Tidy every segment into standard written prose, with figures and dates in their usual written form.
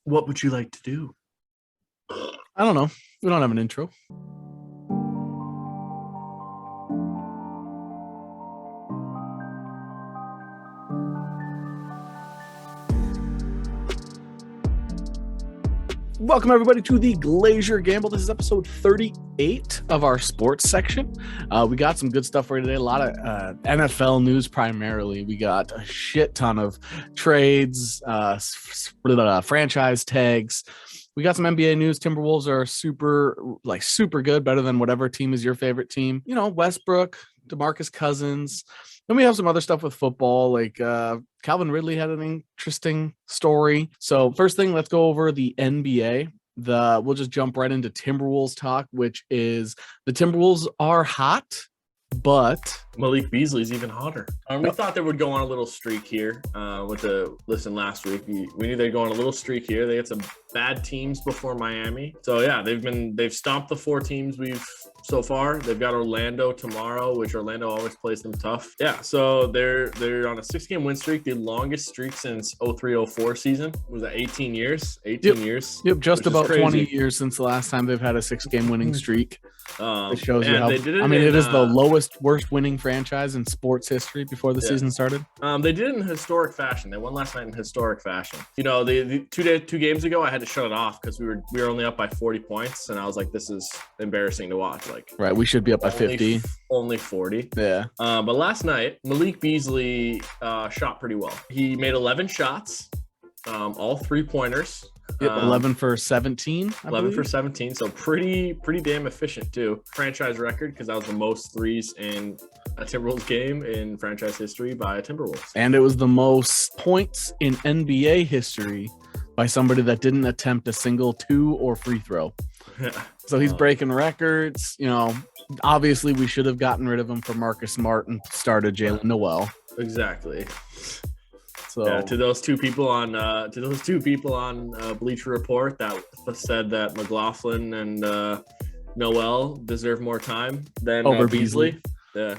What would you like to do? I don't know. We don't have an intro. Welcome, everybody, to the Glacier Gamble. This is episode 38 of our sports section. We got some good stuff for you today. A lot of NFL news primarily. We got a shit ton of trades, franchise tags. We got some NBA news. Timberwolves are super good, better than whatever team is your favorite team. You know, Westbrook, Demarcus Cousins. Then we have some other stuff with football, like Calvin Ridley had an interesting story. So first thing, let's go over the NBA. We'll just jump right into Timberwolves talk, which is the Timberwolves are hot, but Malik Beasley is even hotter. We thought they would go on a little streak here last week. We knew they'd go on a little streak here. They had some bad teams before Miami. So yeah, they've stomped the four teams so far. They've got Orlando tomorrow, which Orlando always plays them tough. Yeah, so they're on a 6-game win streak, the longest streak since 03-04 season. Was that 18 years? 18 years. Yep, just about 20 years since the last time they've had a 6-game winning streak. It shows you how. It is the worst winning franchise in sports history before the season started. They did it in historic fashion. They won last night in historic fashion. You know, the two games ago, I had to shut it off because we were only up by 40 points, and I was like, this is embarrassing to watch. Like, right, we should be up by 50. Only 40. Yeah. But last night, Malik Beasley shot pretty well. He made 11 shots, all 3-pointers. Yep, 11 for 17. 11 for 17, so pretty damn efficient too. Franchise record, because that was the most threes in a Timberwolves game in franchise history by a Timberwolves. And it was the most points in NBA history by somebody that didn't attempt a single two or free throw. Yeah. So he's breaking records. You know, obviously we should have gotten rid of him for Marcus Smart and started Jalen Noel. Exactly. So yeah, to those two people on Bleacher Report that said that McLaughlin and Noel deserve more time than over Beasley. Yeah.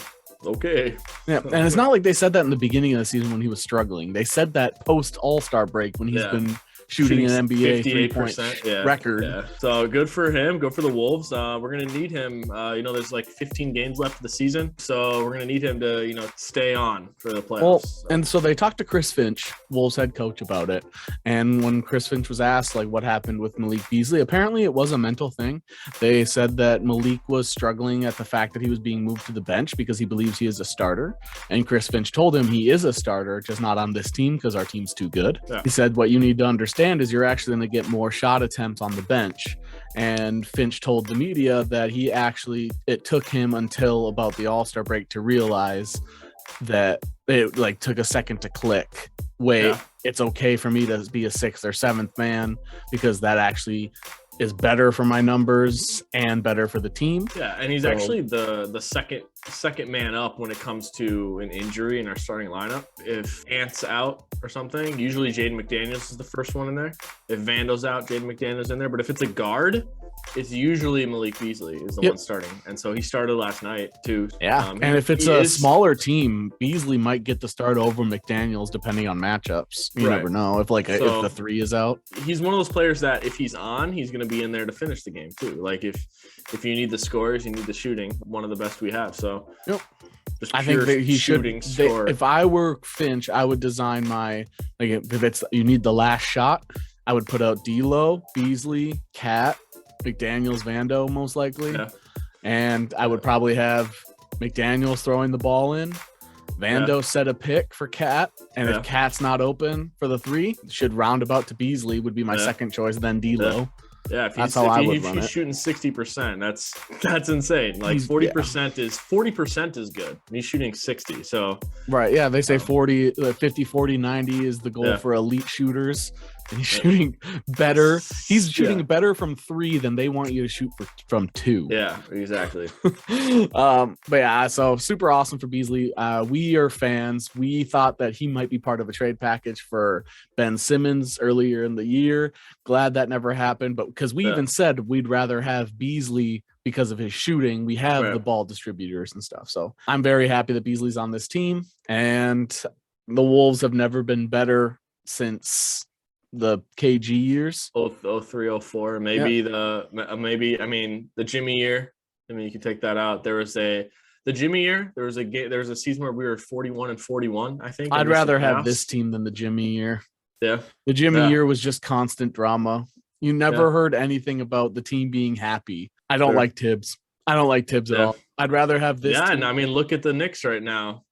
Okay. Yeah, and it's not like they said that in the beginning of the season when he was struggling. They said that post All-Star break when he's been shooting an NBA 3-point record. Yeah. So good for him. Good for the Wolves. We're going to need him. There's like 15 games left of the season. So we're going to need him to, stay on for the playoffs. Well, and so they talked to Chris Finch, Wolves head coach, about it. And when Chris Finch was asked, like, what happened with Malik Beasley, apparently it was a mental thing. They said that Malik was struggling at the fact that he was being moved to the bench because he believes he is a starter. And Chris Finch told him he is a starter, just not on this team because our team's too good. Yeah. He said, what you need to understand is you're actually going to get more shot attempts on the bench. And Finch told the media that it took him until about the All-Star break to realize that it took a second to click. It's okay for me to be a 6th or 7th man because that actually is better for my numbers and better for the team. Yeah, and he's actually the second man up when it comes to an injury in our starting lineup. If Ant's out or something, usually Jaden McDaniels is the first one in there. If Vando's out, Jaden McDaniels in there. But if it's a guard, it's usually Malik Beasley is the one starting. And so he started last night too. Yeah, and if it's a smaller team, Beasley might get the start over McDaniels depending on matchups. You never know if the 3 is out. He's one of those players that if he's on, he's going to be in there to finish the game too. Like if you need the scores, you need the shooting. One of the best we have. So I think that he should. If I were Finch, I would design if you need the last shot, I would put out D'Lo, Beasley, Cat, McDaniels, Vando, most likely. Yeah. And I would probably have McDaniels throwing the ball in. Vando set a pick for Cat. And if Cat's not open for the 3, should roundabout to Beasley would be my second choice, then D'Lo. Yeah, if he's shooting 60%, that's insane. Like 40% is good. He's shooting 60. So right, yeah, they say 40, 50, 40, 90 is the goal for elite shooters. And he's shooting better. He's shooting better from 3 than they want you to shoot from 2. Yeah, exactly. But yeah, so super awesome for Beasley. We are fans. We thought that he might be part of a trade package for Ben Simmons earlier in the year. Glad that never happened, but because we even said we'd rather have Beasley because of his shooting. We have the ball distributors and stuff. So I'm very happy that Beasley's on this team, and the Wolves have never been better since the KG years. Oh, 03, 04. Maybe the Jimmy year. I mean, you can take that out. The Jimmy year. There was a season where we were 41-41. I think. I'd rather have this team than the Jimmy year. Yeah. The Jimmy year was just constant drama. You never heard anything about the team being happy. I don't like Tibbs. I don't like Tibbs at all. I'd rather have this. Yeah, and I mean, look at the Knicks right now.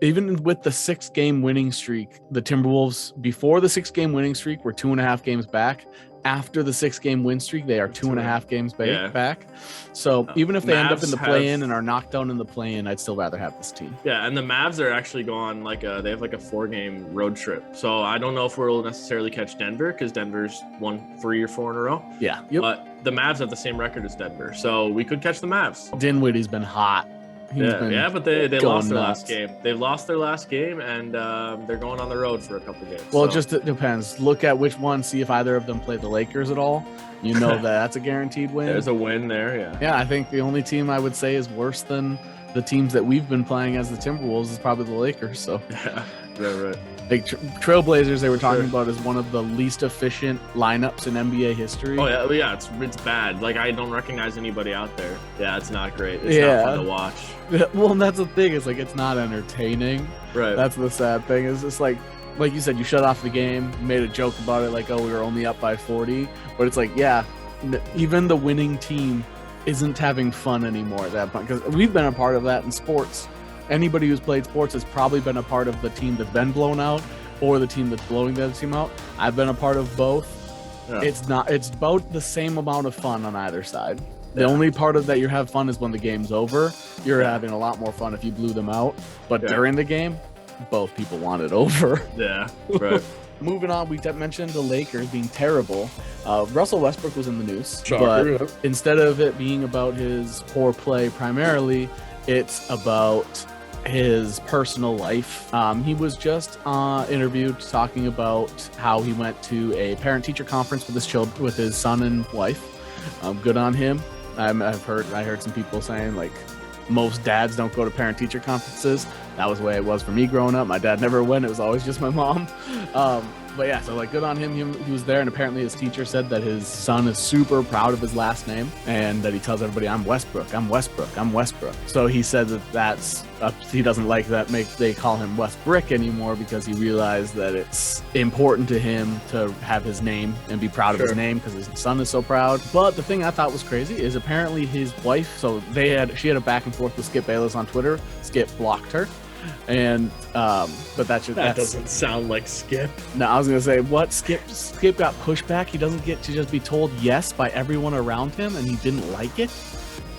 Even with the 6-game winning streak, the Timberwolves, before the 6-game winning streak, were 2.5 games back. After the 6-game win streak, they are 2.5 games back. So even if they end up in the play-in and are knocked down in the play-in, I'd still rather have this team. Yeah, and the Mavs are actually going they have like a 4-game road trip. So I don't know if we'll necessarily catch Denver because Denver's won 3 or 4 in a row. Yeah. Yep. But the Mavs have the same record as Denver. So we could catch the Mavs. Dinwiddie's been hot. But they lost their last game. They lost their last game, and they're going on the road for a couple games. Well, it just depends. Look at which one, see if either of them play the Lakers at all. You know that's a guaranteed win. There's a win there, yeah. Yeah, I think the only team I would say is worse than the teams that we've been playing as the Timberwolves is probably the Lakers. So yeah, right. Like Trailblazers, they were talking about as one of the least efficient lineups in NBA history. Oh yeah, it's bad. Like I don't recognize anybody out there. Yeah, it's not great. It's not fun to watch. Well, and that's the thing. It's like it's not entertaining. Right. That's the sad thing. Is it's like you said, you shut off the game, made a joke about it, like, oh, we were only up by 40. But it's like, yeah, even the winning team isn't having fun anymore at that point, because we've been a part of that in sports. Anybody who's played sports has probably been a part of the team that's been blown out or the team that's blowing the other team out. I've been a part of both. Yeah. It's about the same amount of fun on either side. The only part of that you have fun is when the game's over. You're having a lot more fun if you blew them out. But during the game, both people want it over. Yeah, right. Moving on, we mentioned the Lakers being terrible. Russell Westbrook was in the news, but instead of it being about his poor play primarily, it's about his personal life. He was just interviewed talking about how he went to a parent-teacher conference with his son and wife. Good on him. I heard some people saying like most dads don't go to parent-teacher conferences. That was the way it was for me growing up. My dad never went. It was always just my mom. But yeah, so like good on him. He was there, and apparently his teacher said that his son is super proud of his last name and that he tells everybody, I'm Westbrook, I'm Westbrook, I'm Westbrook. So he said that's he doesn't like that they call him Westbrick anymore because he realized that it's important to him to have his name and be proud of his name because his son is so proud. But the thing I thought was crazy is apparently his wife, so she had a back and forth with Skip Bayless on Twitter. Skip blocked her. And but that doesn't sound like Skip. No, I was gonna say what Skip got pushback. He doesn't get to just be told yes by everyone around him, and he didn't like it.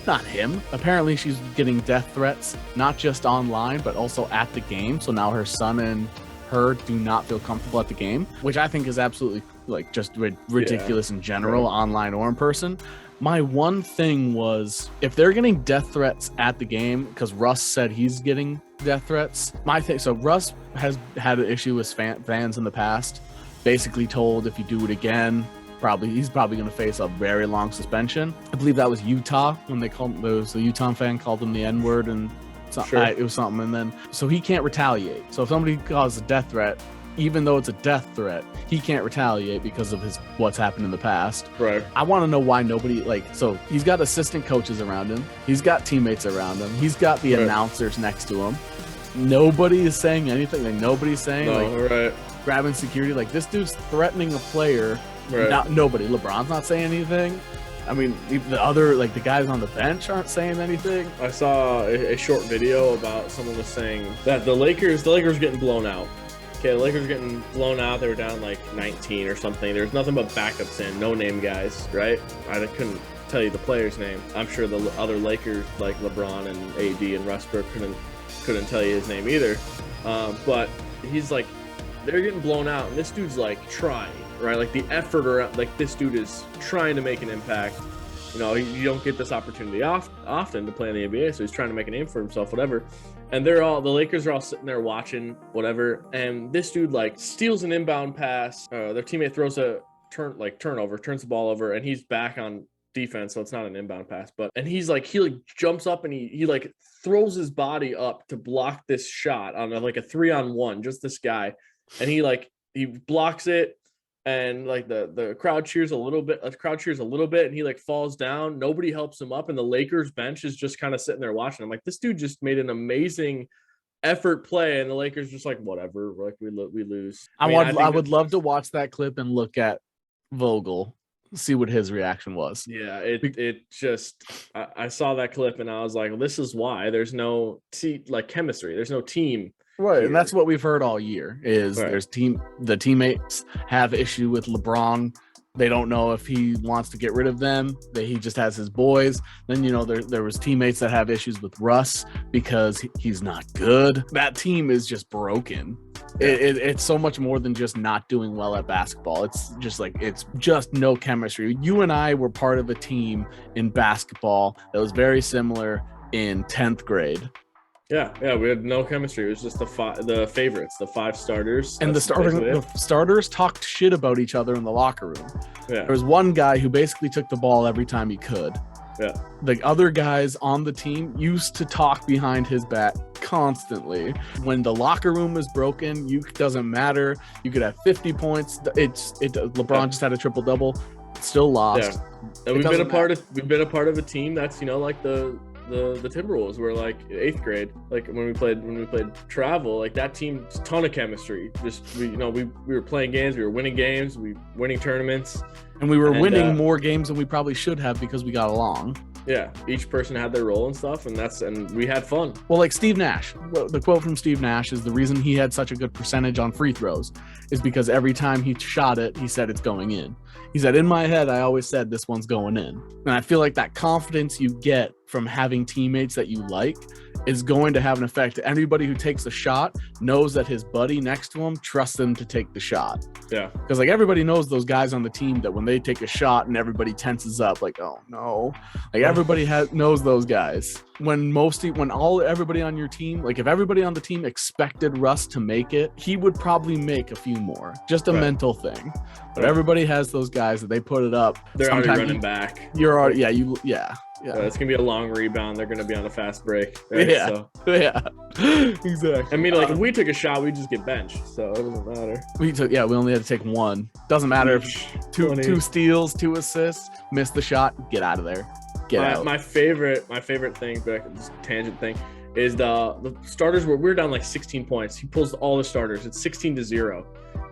Not him. Apparently, she's getting death threats, not just online, but also at the game. So now her son and her do not feel comfortable at the game, which I think is absolutely like just ridiculous in general, online or in person. My one thing was if they're getting death threats at the game, because Russ said he's getting death threats. So Russ has had an issue with fans in the past, basically told if you do it again, he's probably going to face a very long suspension. I believe that was Utah when the Utah fan called him the N-word and it was something. And then, so he can't retaliate. So if somebody calls a death threat, even though it's a death threat, he can't retaliate because of what's happened in the past. Right. I want to know why nobody so he's got assistant coaches around him. He's got teammates around him. He's got the announcers next to him. Nobody is saying anything. Like nobody's saying grabbing security. Like this dude's threatening a player. Right. Nobody. LeBron's not saying anything. I mean, the guys on the bench aren't saying anything. I saw a short video about someone was saying that the Lakers getting blown out. Okay, the Lakers getting blown out. They were down like 19 or something. There's nothing but backups in, no name guys, right? I couldn't tell you the player's name. I'm sure the other Lakers like LeBron and AD and Westbrick couldn't tell you his name either. But he's like, they're getting blown out, and this dude's like trying, right? Like the effort around, like this dude is trying to make an impact. You know, you don't get this opportunity often to play in the NBA, so he's trying to make a name for himself, whatever. And the Lakers are all sitting there watching, whatever. And this dude like steals an inbound pass. Their teammate throws a turnover, turns the ball over, and he's back on defense, so it's not an inbound pass. But he jumps up and he like throws his body up to block this shot on like a 3-on-1, just this guy. And he blocks it. and like the crowd cheers a little bit. And he like falls down. Nobody helps him up, and the Lakers bench is just kind of sitting there watching. I'm like, this dude just made an amazing effort play, and the Lakers just like, whatever, like we lose. I would love to watch that clip and look at Vogel, see what his reaction was. Yeah, it just I saw that clip and I was like, well, this is why there's no chemistry. There's no team. Right, here. And that's what we've heard all year is there's the teammates have issue with LeBron. They don't know if he wants to get rid of them. That he just has his boys. Then, there was teammates that have issues with Russ because he's not good. That team is just broken. Yeah. It's so much more than just not doing well at basketball. It's just no chemistry. You and I were part of a team in basketball that was very similar in 10th grade. Yeah, we had no chemistry. It was just the favorites, the 5 starters. And the starters talked shit about each other in the locker room. Yeah. There was one guy who basically took the ball every time he could. Yeah. The other guys on the team used to talk behind his back constantly. When the locker room was broken, doesn't matter. You could have 50 points. LeBron just had a triple-double, still lost. Yeah. And we've been a part of a team that's, like the Timberwolves were like 8th grade, like when we played travel, like that team, ton of chemistry. Just we were playing games, we were winning games, we were winning tournaments, and we were winning more games than we probably should have because we got along. Yeah, each person had their role and stuff, and we had fun. Well, like Steve Nash, the quote from Steve Nash is the reason he had such a good percentage on free throws is because every time he shot it, he said it's going in. He said, in my head, I always said this one's going in. And I feel like that confidence you get from having teammates that you like is going to have an effect. Anybody who takes a shot knows that his buddy next to him trusts him to take the shot. Yeah. Because like everybody knows those guys on the team that when they take a shot and everybody tenses up, like, oh no. Like everybody knows those guys. Everybody on your team, like if everybody on the team expected Russ to make it, he would probably make a few more. Just a mental thing. But everybody has those guys that they put it up. They're already running back. You're already, yeah. It's gonna be a long rebound. They're gonna be on a fast break. Right? Yeah, exactly. I mean, like if we took a shot, we just get benched, so it doesn't matter. We only had to take one. Doesn't matter if two steals, 2 assists, miss the shot, get out of there. Get out. My favorite thing, this tangent thing, is the starters we're down like 16 points. He pulls all the starters. It's 16-0.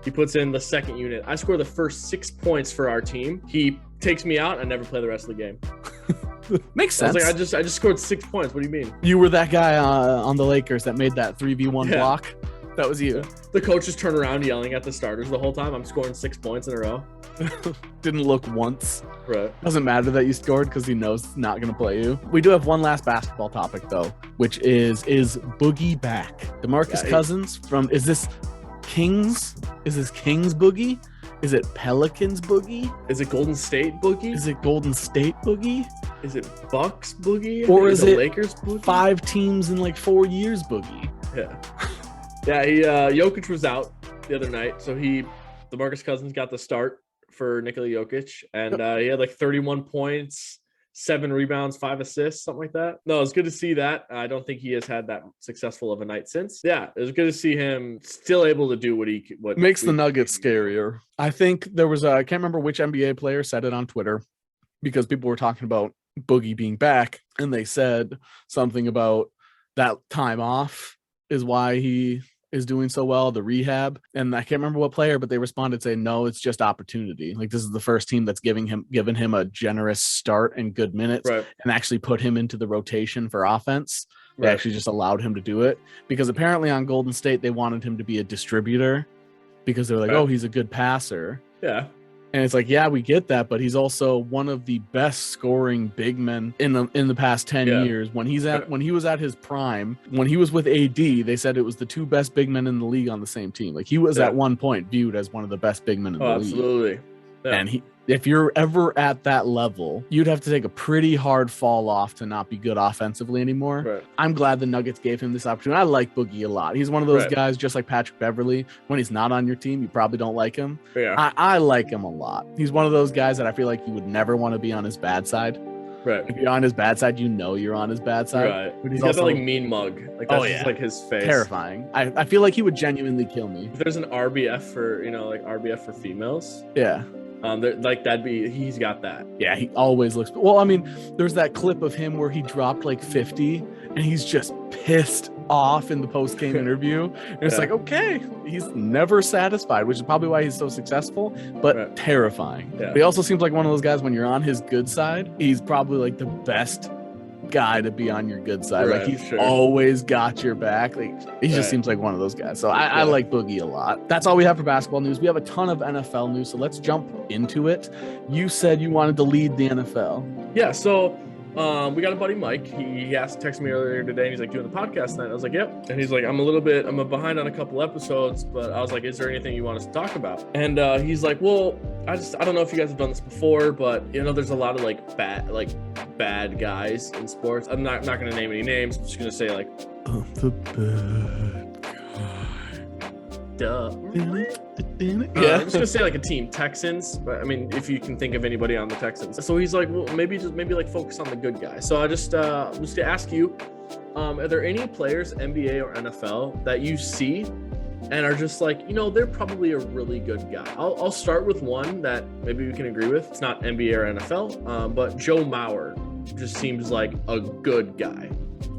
He puts in the second unit. I score the first 6 points for our team. He takes me out. I never play the rest of the game. Makes sense. I just scored 6 points. What do you mean? You were that guy on the Lakers that made that 3v1 block. That was you. The coach just turned around yelling at the starters the whole time. I'm scoring 6 points in a row. Didn't look once. Right. Doesn't matter that you scored because he knows it's not going to play you. We do have one last basketball topic though, which is Boogie back? Demarcus Cousins is this Kings? Is this Kings Boogie? Is it Pelicans Boogie? Is it Golden State Boogie? Is it Golden State Boogie? Is it Bucks Boogie? Or is it Lakers Boogie? 5 teams in like 4 years Boogie? Yeah. Jokic was out the other night, so Demarcus Cousins got the start for Nikola Jokic, and he had like 31 points, 7 rebounds, 5 assists, something like that. No, it's good to see that. I don't think he has had that successful of a night since. Yeah, it was good to see him still able to do what makes the Nuggets scarier. I think there was I can't remember which NBA player said it on Twitter because people were talking about Boogie being back, and they said something about that time off is why he is doing so well, the rehab. And I can't remember what player, but they responded saying, no, it's just opportunity. Like this is the first team that's given him a generous start and good minutes and actually put him into the rotation for offense. They actually just allowed him to do it because apparently on Golden State, they wanted him to be a distributor because they're like, oh, he's a good passer. Yeah. And it's like, yeah, we get that, but he's also one of the best scoring big men in the past 10 years. When he was at his prime, when he was with AD, they said it was the 2 best big men in the league on the same team. Like he was at one point viewed as one of the best big men in the league. Absolutely. Yeah. And if you're ever at that level, you'd have to take a pretty hard fall off to not be good offensively anymore. Right. I'm glad the Nuggets gave him this opportunity. I like Boogie a lot. He's one of those guys, just like Patrick Beverley. When he's not on your team, you probably don't like him. Yeah. I like him a lot. He's one of those guys that I feel like you would never want to be on his bad side. Right. If you're on his bad side, you're on his bad side. Right. But He's got that like mean mug. Like that's just like his face. Terrifying. I feel like he would genuinely kill me. If there's an RBF for, like RBF for females. Yeah. Like he's got that. Yeah, he always looks. Well, I mean, there's that clip of him where he dropped like 50 and he's just pissed off in the post-game interview. And it's like, okay, he's never satisfied, which is probably why he's so successful, but terrifying. Yeah. But he also seems like one of those guys when you're on his good side, he's probably like the best guy to be on your good side. Like he's always got your back. Like he just seems like one of those guys. So I like Boogie a lot. That's all we have for basketball news. We have a ton of NFL news, so let's jump into it. You said you wanted to lead the NFL. Yeah, so we got a buddy Mike. He asked text me earlier today and he's like, doing the podcast tonight. I was like, yep. And he's like, I'm behind on a couple episodes, but I was like, is there anything you want us to talk about? And he's like, well, I don't know if you guys have done this before, but there's a lot of like bad guys in sports. I'm not going to name any names. I'm just going to say like the bad guy. Duh. I'm just gonna say like a team, Texans. But I mean, if you can think of anybody on the Texans. So he's like, well, maybe like focus on the good guy. So I'm just to ask you, are there any players, NBA or NFL, that you see and are just like, they're probably a really good guy? I'll start with one that maybe we can agree with. It's not NBA or NFL, but Joe Mauer just seems like a good guy.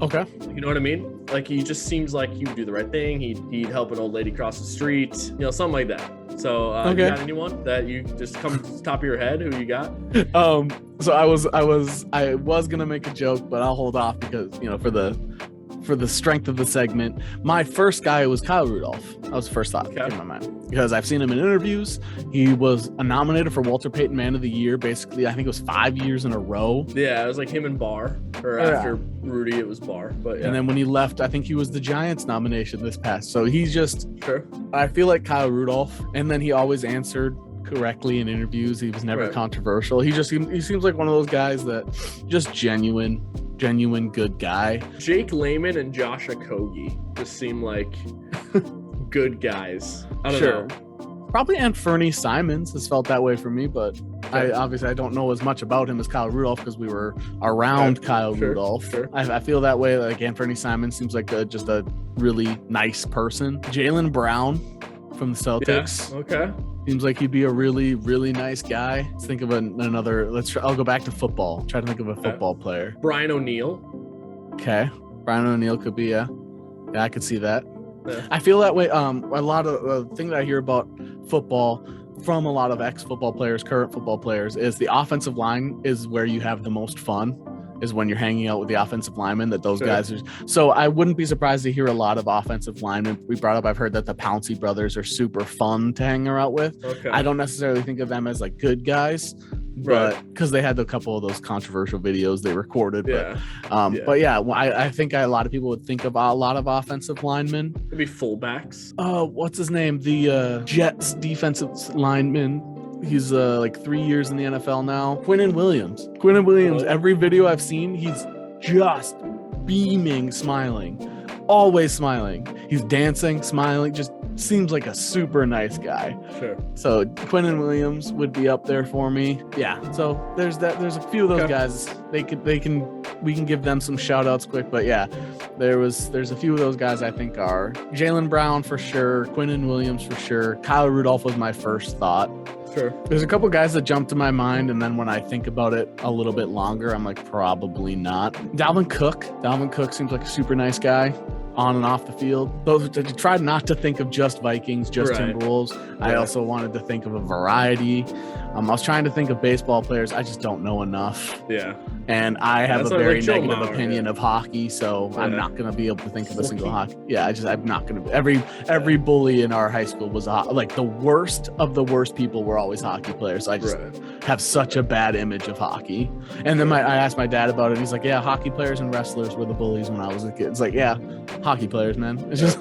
Okay. You know what I mean? Like he just seems like he would do the right thing. He'd help an old lady cross the street, something like that. So you got anyone that you just come to the top of your head? Who you got? So I was gonna make a joke, but I'll hold off because for the strength of the segment, my first guy was Kyle Rudolph. That was the first thought that came to my mind because I've seen him in interviews. He was nominated for Walter Payton Man of the Year. Basically, I think it was 5 years in a row. Yeah, it was like him and Barr, or after Rudy, it was Barr. But and then when he left, I think he was the Giants nomination this past. So he's just I feel like Kyle Rudolph, and then he always answered correctly in interviews. He was never controversial. He seems like one of those guys that just genuine good guy. Jake Layman and Josh Okogie just seem like good guys. I don't know. Probably Anferny Simons has felt that way for me, but I don't know as much about him as Kyle Rudolph because we were around Kyle Rudolph. I feel that way. Like Anferny Simons seems like just a really nice person. Jaylen Brown from the Celtics. Yeah. Okay. Seems like he'd be a really, really nice guy. Let's think of another. I'll go back to football. Try to think of a football player. Brian O'Neill. Okay. Brian O'Neill could be, yeah, I could see that. Yeah. I feel that way. A lot of the thing that I hear about football from a lot of ex-football players, current football players, is the offensive line is where you have the most fun. Is when you're hanging out with the offensive linemen, that those guys are. So I wouldn't be surprised to hear a lot of offensive linemen. We brought up, I've heard that the Pouncey brothers are super fun to hang out with. Okay. I don't necessarily think of them as like good guys, but because they had a couple of those controversial videos they recorded. But I think a lot of people would think of a lot of offensive linemen. Maybe fullbacks. What's his name? The Jets defensive lineman. He's like 3 years in the NFL now. Quinnen Williams. Every video I've seen, he's just beaming, smiling, always smiling. He's dancing, smiling, just seems like a super nice guy. Sure. So Quinnen Williams would be up there for me. Yeah. So there's a few of those guys. We can give them some shout outs quick, but yeah, there's a few of those guys I think are Jaylen Brown for sure, Quinnen Williams for sure. Kyle Rudolph was my first thought. Sure. There's a couple guys that jump to my mind, and then when I think about it a little bit longer, I'm like, probably not. Dalvin Cook seems like a super nice guy on and off the field. Those tried not to think of just Vikings, just Timberwolves. I also wanted to think of a variety. I was trying to think of baseball players. I just don't know enough. Yeah. And I have a very negative opinion of hockey, so I'm not going to be able to think of a single hockey. Yeah, I'm not going to. Every bully in our high school was like the worst of the worst people were always hockey players. So I just have such a bad image of hockey. And then I asked my dad about it. He's like, yeah, hockey players and wrestlers were the bullies when I was a kid. It's like, yeah, hockey players, man. It's just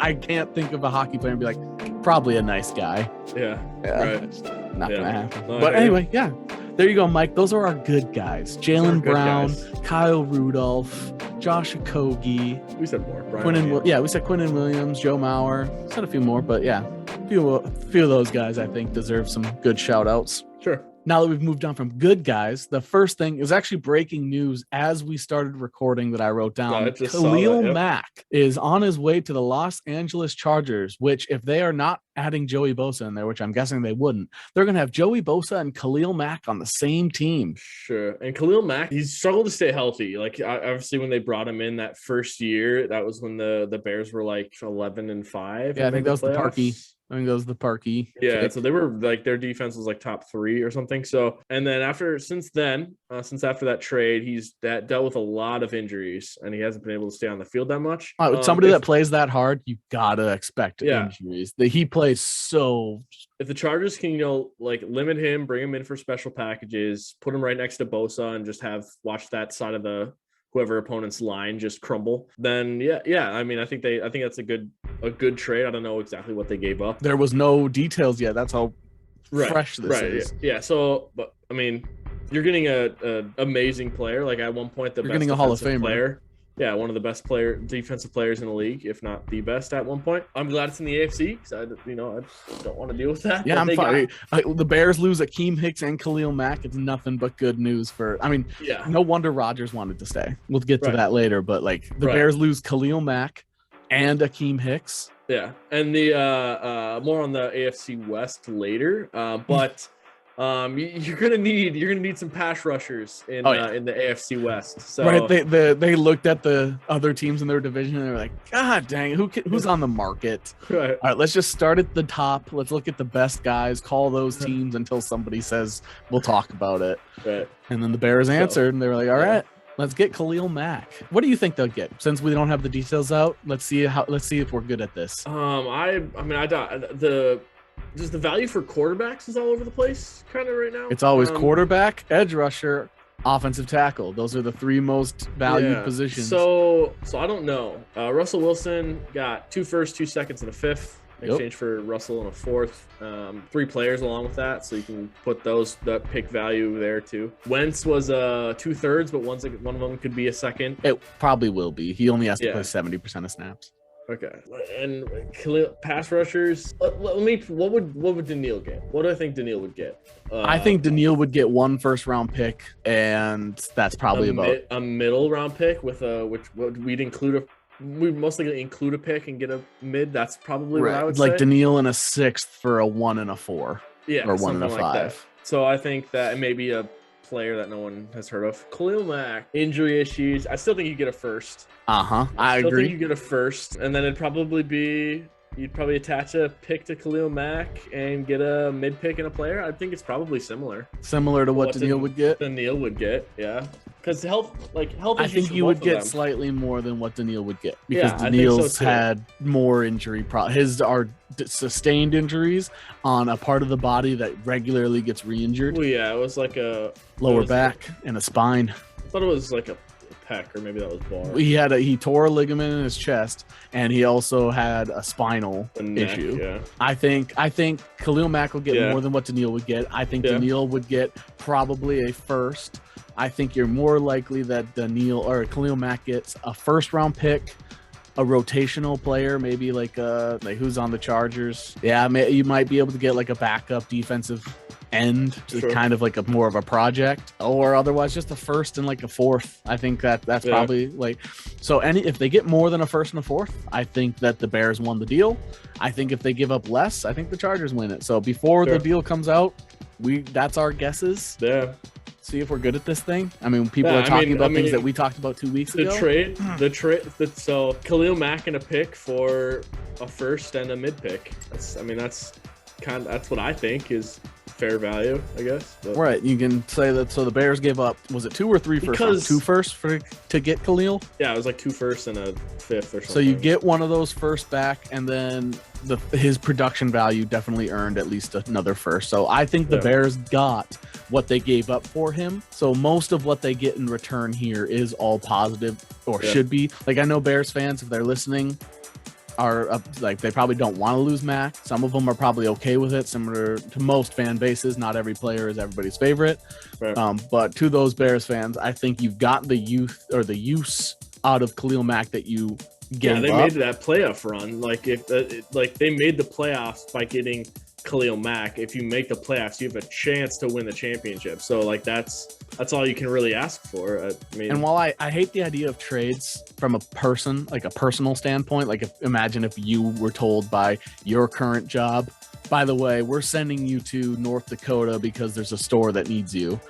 I can't think of a hockey player and be like, probably a nice guy. Yeah. It's not gonna happen. But anyway, yeah. There you go, Mike. Those are our good guys. Jaylen Brown, Kyle Rudolph, Josh Okogie. We said more. We said Quinnen Williams, Joe Mauer. Said a few more, but yeah, a few of those guys I think deserve some good shout outs. Sure. now that we've moved on from good guys, the first thing is actually breaking news as we started recording that I wrote down. Khalil Mack is on his way to the Los Angeles Chargers, which if they are not adding Joey Bosa in there, which I'm guessing they wouldn't, they're going to have Joey Bosa and Khalil Mack on the same team. Sure. And Khalil Mack, he's struggled to stay healthy. Like obviously when they brought him in that first year, that was when the Bears were like 11-5. Yeah, I think that was the Parkey. I think that was the Parkey. Yeah, so they were like their defense was like top 3 or something. So and then since after that trade, he's dealt with a lot of injuries and he hasn't been able to stay on the field that much. Somebody that plays that hard, you gotta expect injuries. He plays so. If the Chargers can, like limit him, bring him in for special packages, put him right next to Bosa, and just watch that side of the whoever opponent's line just crumble, then yeah. I mean, I think that's a good trade. I don't know exactly what they gave up. There was no details yet. That's how fresh this is. Yeah. So, but I mean, you're getting a amazing player. Like at one point, you're getting a Hall of Famer player. Yeah, one of the best defensive players in the league, if not the best at one point. I'm glad it's in the AFC because I don't want to deal with that. Yeah, I'm fine. The Bears lose Akiem Hicks and Khalil Mack. It's nothing but good news no wonder Rodgers wanted to stay. We'll get to that later, but like the Bears lose Khalil Mack and Akiem Hicks. Yeah, and the more on the AFC West later, but. You're gonna need some pass rushers in the AFC West. So right, they looked at the other teams in their division and they were like, God dang, who's on the market? Right. All right, let's just start at the top. Let's look at the best guys. Call those teams until somebody says we'll talk about it. Right. And then the Bears answered and they were like, all right. Let's get Khalil Mack. What do you think they'll get? Since we don't have the details out, let's see if we're good at this. Just the value for quarterbacks is all over the place kind of right now. It's always quarterback, edge rusher, offensive tackle. Those are the 3 most valued positions. So I don't know. Russell Wilson got 2 firsts, 2 seconds, and a 5th in exchange for Russell and a 4th. 3 players along with that, so you can put that pick value there too. Wentz was 2/3, but one of them could be a second. It probably will be. He only has to play 70% of snaps. Okay, and pass rushers. What would Daniil get? What do I think Daniil would get? I think Daniil would get 1 first-round pick, and that's probably a middle round pick with we'd mostly include a pick and get a mid. That's probably what I would say. Like Daniil in a 6th for a 1 and a 4. Yeah, or 1 and a 5. Like so I think that maybe a player that no one has heard of. Khalil Mack, injury issues. I still think you get a 1st. I agree. I think you get a 1st, and then it'd probably be you'd probably attach a pick to Khalil Mack and get a mid pick and a player. I think it's probably similar to what Daniil would get. Daniil would get, yeah. Because health. I think you would get slightly more than what Daniil would get because Daniil's had more injury. His are sustained injuries on a part of the body that regularly gets re-injured. Well, yeah, it was like a lower back and a spine. I thought it was like a pec, or maybe that was bar. He tore a ligament in his chest, and he also had a spinal issue. Yeah. I think Khalil Mack will get more than what Daniil would get. I think Daniil would get probably a 1st. I think you're more likely that Khalil Mack gets a 1st-round pick, a rotational player, maybe like who's on the Chargers. Yeah, you might be able to get like a backup defensive end, kind of like a more of a project, or otherwise just a 1st and like a 4th. I think that's probably if they get more than a 1st and a 4th, I think that the Bears won the deal. I think if they give up less, I think the Chargers win it. So before the deal comes out, that's our guesses. Yeah. See if we're good at this thing. I mean, people are talking about things that we talked about 2 weeks ago. The trade. So Khalil Mack and a pick for a 1st and a mid pick. That's what I think is fair value, I guess. But. Right. You can say that. So the Bears gave up, was it 2 or 3 firsts? 2 firsts to get Khalil? Yeah, it was like 2 firsts and a 5th or something. So you get one of those firsts back, and then his production value definitely earned at least another 1st. So I think the Bears got what they gave up for him. So most of what they get in return here is all positive, or should be. Like, I know Bears fans, if they're listening, are they probably don't want to lose Mack. Some of them are probably okay with it, similar to most fan bases. Not every player is everybody's favorite. Right. But to those Bears fans, I think you've got the use out of Khalil Mack that you gave up. Made that playoff run. Like they made the playoffs by getting Khalil Mack, if you make the playoffs, you have a chance to win the championship. So like that's all you can really ask for. I mean, and while I hate the idea of trades from a person, like a personal standpoint, like imagine if you were told by your current job, by the way, we're sending you to North Dakota because there's a store that needs you.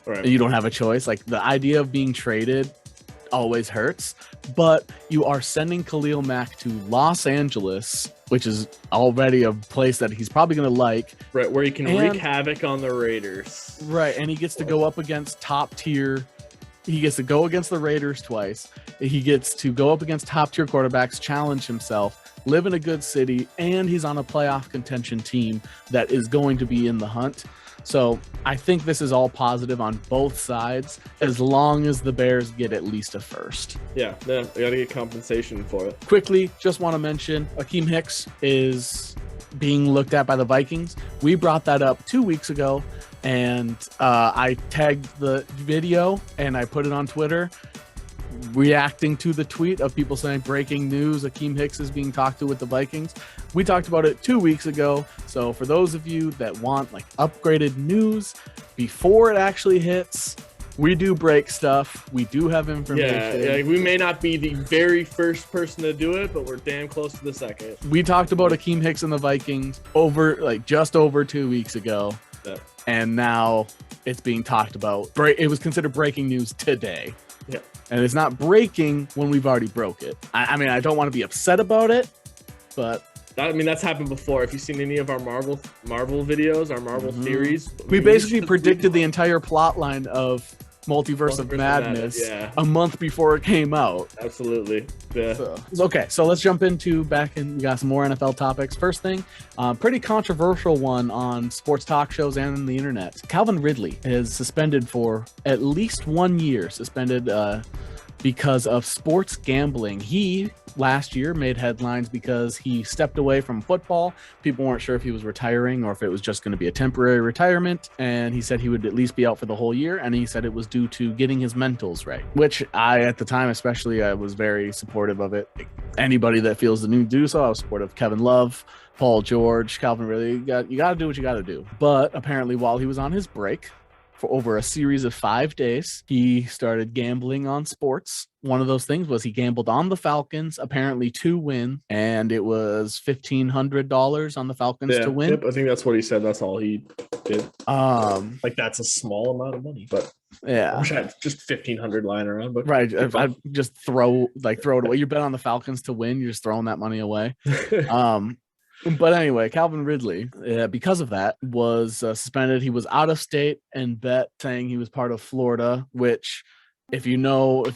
right. And you don't have a choice. Like the idea of being traded always hurts, but you are sending Khalil Mack to Los Angeles, which is already a place that he's probably going to like. Right, where he can wreak havoc on the Raiders. Right, and he gets to go up against top tier. He gets to go against the Raiders twice. He gets to go up against top tier quarterbacks, challenge himself, live in a good city, and he's on a playoff contention team that is going to be in the hunt. So I think this is all positive on both sides, as long as the Bears get at least a first. Yeah, they got to get compensation for it. Quickly, just want to mention Akiem Hicks is being looked at by the Vikings. We brought that up 2 weeks ago, and I tagged the video and I put it on Twitter, reacting to the tweet of people saying breaking news, Akiem Hicks is being talked to with the Vikings. We talked about it 2 weeks ago. So for those of you that want like upgraded news before it actually hits, we do break stuff. We do have information. Yeah, we may not be the very first person to do it, but we're damn close to the second. We talked about Akiem Hicks and the Vikings just over 2 weeks ago. Yeah. And now it's being talked about. It was considered breaking news today. Yeah. And it's not breaking when we've already broke it. I mean, I don't want to be upset about it, but that's happened before. If you've seen any of our Marvel videos, our Marvel theories, we basically predicted the entire plot line of Multiverse of Madness a month before it came out. Absolutely. Yeah. So let's jump into we got some more NFL topics. First thing, pretty controversial one on sports talk shows and the internet. Calvin Ridley is suspended for at least 1 year, because of sports gambling. He last year made headlines because he stepped away from football. People weren't sure if he was retiring or if it was just going to be a temporary retirement. And he said he would at least be out for the whole year. And he said it was due to getting his mentals right, which at the time, especially, I was very supportive of it. Anybody that feels the need to do so, I was supportive of Kevin Love, Paul George, Calvin Ridley. You got to do what you got to do. But apparently while he was on his break, for over a series of 5 days, he started gambling on sports. One of those things was he gambled on the Falcons, apparently to win, and it was $1,500 on the Falcons to win. Yep, I think that's what he said. That's all he did. That's a small amount of money, but yeah, I wish I had just $1,500 lying around. But right, if I just throw it away. You bet on the Falcons to win, you're just throwing that money away. But anyway, Calvin Ridley, because of that, was suspended. He was out of state and bet saying he was part of Florida, which if you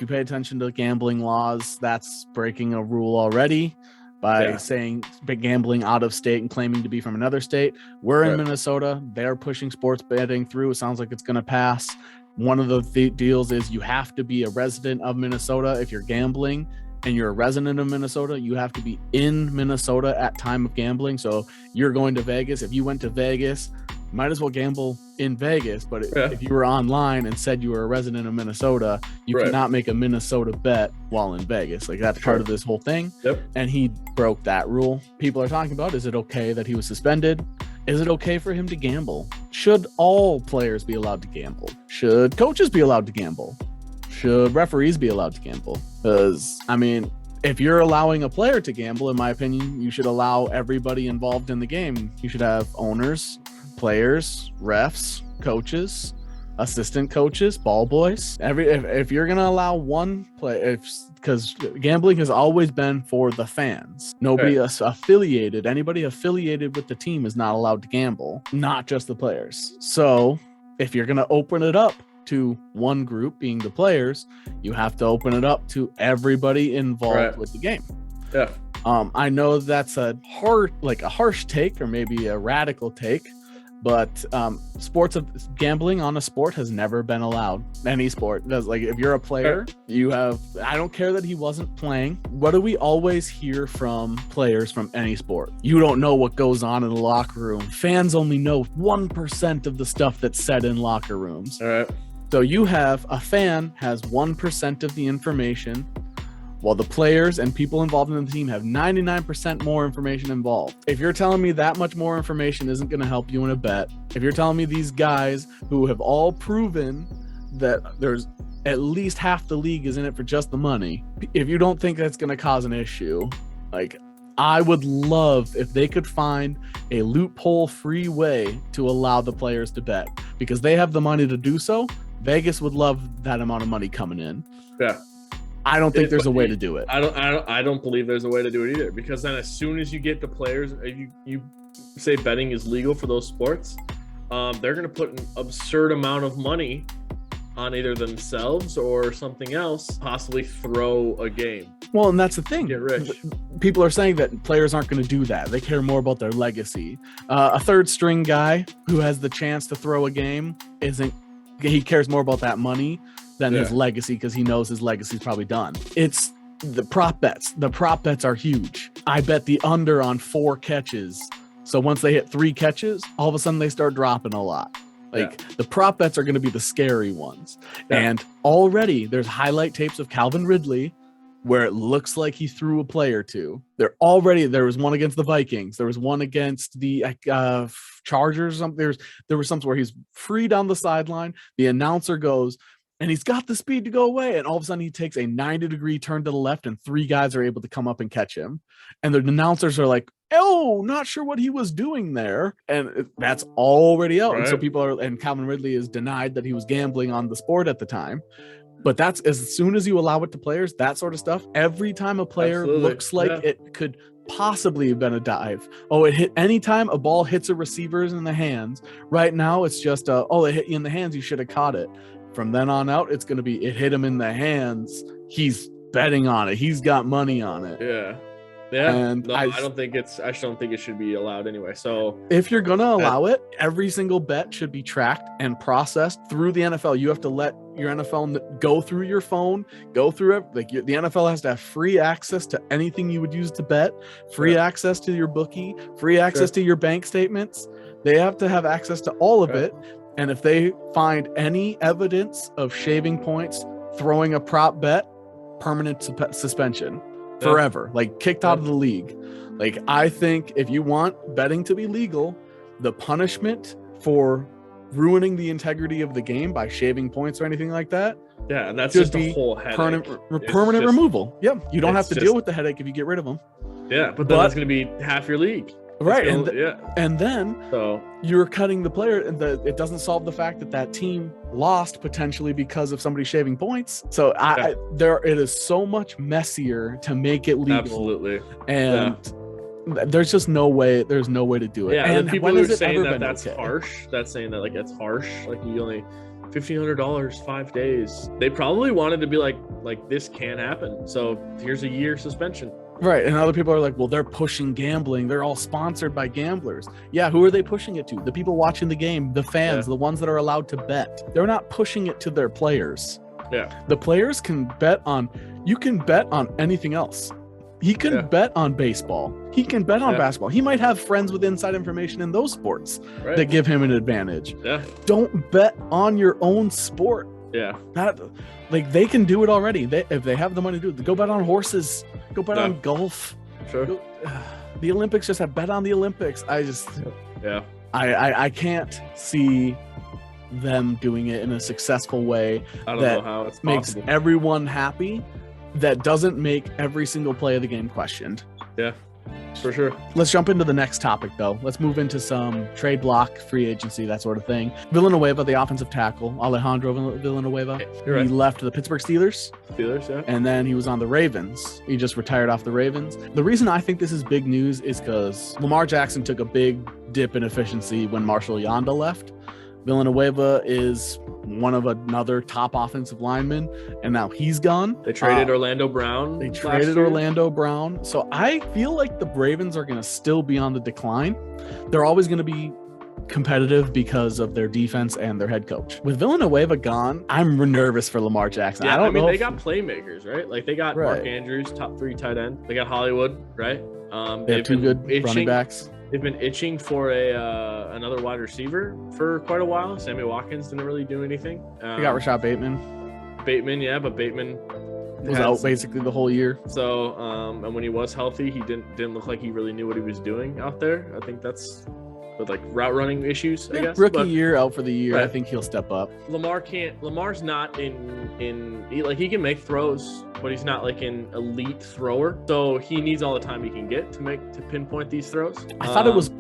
pay attention to gambling laws, that's breaking a rule already by saying gambling out of state and claiming to be from another state. We're in Minnesota. They're pushing sports betting through. It sounds like it's going to pass. One of the deals is you have to be a resident of Minnesota if you're gambling. And you're a resident of Minnesota, you have to be in Minnesota at time of gambling. So you're going to Vegas. If you went to Vegas, might as well gamble in Vegas. But if you were online and said you were a resident of Minnesota, you cannot make a Minnesota bet while in Vegas. Like that's part of this whole thing. Yep. And he broke that rule. People are talking about, is it okay that he was suspended? Is it okay for him to gamble? Should all players be allowed to gamble? Should coaches be allowed to gamble? Should referees be allowed to gamble? Because, I mean, if you're allowing a player to gamble, in my opinion, you should allow everybody involved in the game. You should have owners, players, refs, coaches, assistant coaches, ball boys. If you're going to allow one play, because gambling has always been for the fans. Anybody affiliated with the team is not allowed to gamble, not just the players. So if you're going to open it up to one group, being the players, you have to open it up to everybody involved with the game. Yeah. I know that's a harsh take or maybe a radical take, but gambling on a sport has never been allowed. Any sport does. Like if you're a player, I don't care that he wasn't playing. What do we always hear from players from any sport? You don't know what goes on in the locker room. Fans only know 1% of the stuff that's said in locker rooms. All right. So you have a fan has 1% of the information while the players and people involved in the team have 99% more information involved. If you're telling me that much more information isn't going to help you in a bet, if you're telling me these guys who have all proven that there's at least half the league is in it for just the money, if you don't think that's going to cause an issue, like, I would love if they could find a loophole-free way to allow the players to bet, because they have the money to do so. Vegas would love that amount of money coming in. Yeah. I don't think there's a way to do it. I don't believe there's a way to do it either, because then as soon as you get the players, you say betting is legal for those sports, they're going to put an absurd amount of money on either themselves or something else, possibly throw a game. Well, and that's the thing. Get rich. People are saying that players aren't going to do that. They care more about their legacy. A third string guy who has the chance to throw a game he cares more about that money than his legacy, because he knows his legacy is probably done. It's the prop bets. The prop bets are huge. I bet the under on 4 catches. So once they hit 3 catches, all of a sudden they start dropping a lot. The prop bets are going to be the scary ones. Yeah. And already there's highlight tapes of Calvin Ridley where it looks like he threw a play or two. There was one against the Vikings. There was one against the Chargers. There was something where he's free down the sideline. The announcer goes, and he's got the speed to go away. And all of a sudden he takes a 90-degree turn to the left, and 3 guys are able to come up and catch him. And the announcers are like, oh, not sure what he was doing there. And that's already out. Right. And so and Calvin Ridley is denied that he was gambling on the sport at the time. But that's, as soon as you allow it to players, that sort of stuff, every time a player looks like it could possibly have been a dive. Oh, it hit anytime a ball hits a receiver's in the hands. Right now, it's just, it hit you in the hands, you should have caught it. From then on out, it's going to be, it hit him in the hands. He's betting on it. He's got money on it. Yeah. Yeah, and I don't think it should be allowed anyway. So if you're gonna allow it, every single bet should be tracked and processed through the NFL. You have to let your NFL go through your phone, go through it. The NFL has to have free access to anything you would use to bet, free access to your bookie, free access to your bank statements. They have to have access to all of it. And if they find any evidence of shaving points, throwing a prop bet, permanent suspension. Forever, kicked out of the league. I think if you want betting to be legal, the punishment for ruining the integrity of the game by shaving points or anything like that, and that's just a whole headache. Permanent removal. Yeah, you don't have to deal with the headache if you get rid of them. Yeah, but then that's going to be half your league. Right, and then you're cutting the player, and it doesn't solve the fact that team lost potentially because of somebody shaving points. So it is so much messier to make it legal. Absolutely, and there's just no way. There's no way to do it. Yeah, and people who are saying that's harsh. That's saying that it's harsh. You only $1,500 5 days. They probably wanted to be like this can't happen. So here's a year suspension. Right, and other people are like, well, they're pushing gambling. They're all sponsored by gamblers. Yeah, who are they pushing it to? The people watching the game, the fans, the ones that are allowed to bet. They're not pushing it to their players. Yeah. The players can bet on, you can bet on anything else. He can bet on baseball. He can bet on basketball. He might have friends with inside information in those sports that give him an advantage. Yeah. Don't bet on your own sport. Yeah. They can do it already. If they have the money to do it, go bet on horses, go bet on golf. Sure. The Olympics, just have bet on the Olympics. I can't see them doing it in a successful way that makes everyone happy, that doesn't make every single play of the game questioned. Yeah. For sure. Let's jump into the next topic, though. Let's move into some trade block, free agency, that sort of thing. Villanueva, the offensive tackle, Alejandro Villanueva, he left the Pittsburgh Steelers. And then he was on the Ravens. He just retired off the Ravens. The reason I think this is big news is because Lamar Jackson took a big dip in efficiency when Marshall Yanda left. Villanueva is one of another top offensive lineman, and now he's gone. They traded Orlando Brown. So I feel like the Ravens are going to still be on the decline. They're always going to be competitive because of their defense and their head coach. With Villanueva gone, I'm nervous for Lamar Jackson. Yeah, they got playmakers, right? They got Mark Andrews, top 3 tight end. They got Hollywood, right? They have 2 good running backs. They've been itching for another wide receiver for quite a while. Sammy Watkins didn't really do anything. They got Rashad Bateman. But Bateman was out basically the whole year. So, and when he was healthy, he didn't look like he really knew what he was doing out there. I think that's with like route running issues, I guess. Rookie year out for the year. Right. I think he'll step up. Lamar's not he can make throws, but he's not like an elite thrower. So he needs all the time he can get to pinpoint these throws. I thought it was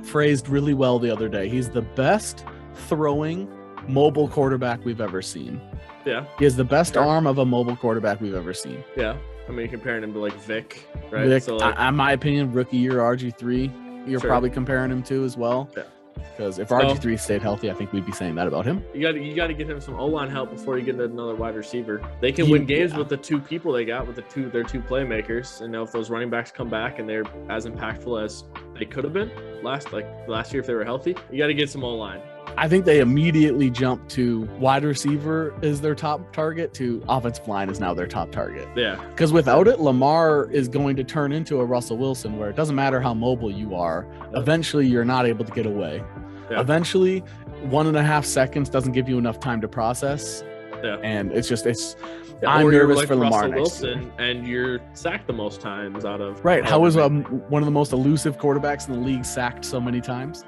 phrased really well the other day. He's the best throwing mobile quarterback we've ever seen. Yeah. He has the best arm of a mobile quarterback we've ever seen. Yeah. I mean, comparing him to like Vic, right? Vic, So like, in my opinion, rookie year RG3, you're probably comparing him to as well. Yeah. Because if RG3 stayed healthy, I think we'd be saying that about him. You got to get him some O-line help before you get another wide receiver. They can win games with the two people they got, with their two playmakers. And now if those running backs come back and they're as impactful as they could have been last year if they were healthy, you got to get some O-line. I think they immediately jump to wide receiver is their top target to offensive line is now their top target. Yeah. Because without it, Lamar is going to turn into a Russell Wilson where it doesn't matter how mobile you are. Eventually, you're not able to get away. Yeah. Eventually, 1.5 seconds doesn't give you enough time to process. Yeah. And I'm nervous like for Lamar Russell Wilson, and you're sacked the most times out of. Right. How is one of the most elusive quarterbacks in the league sacked so many times?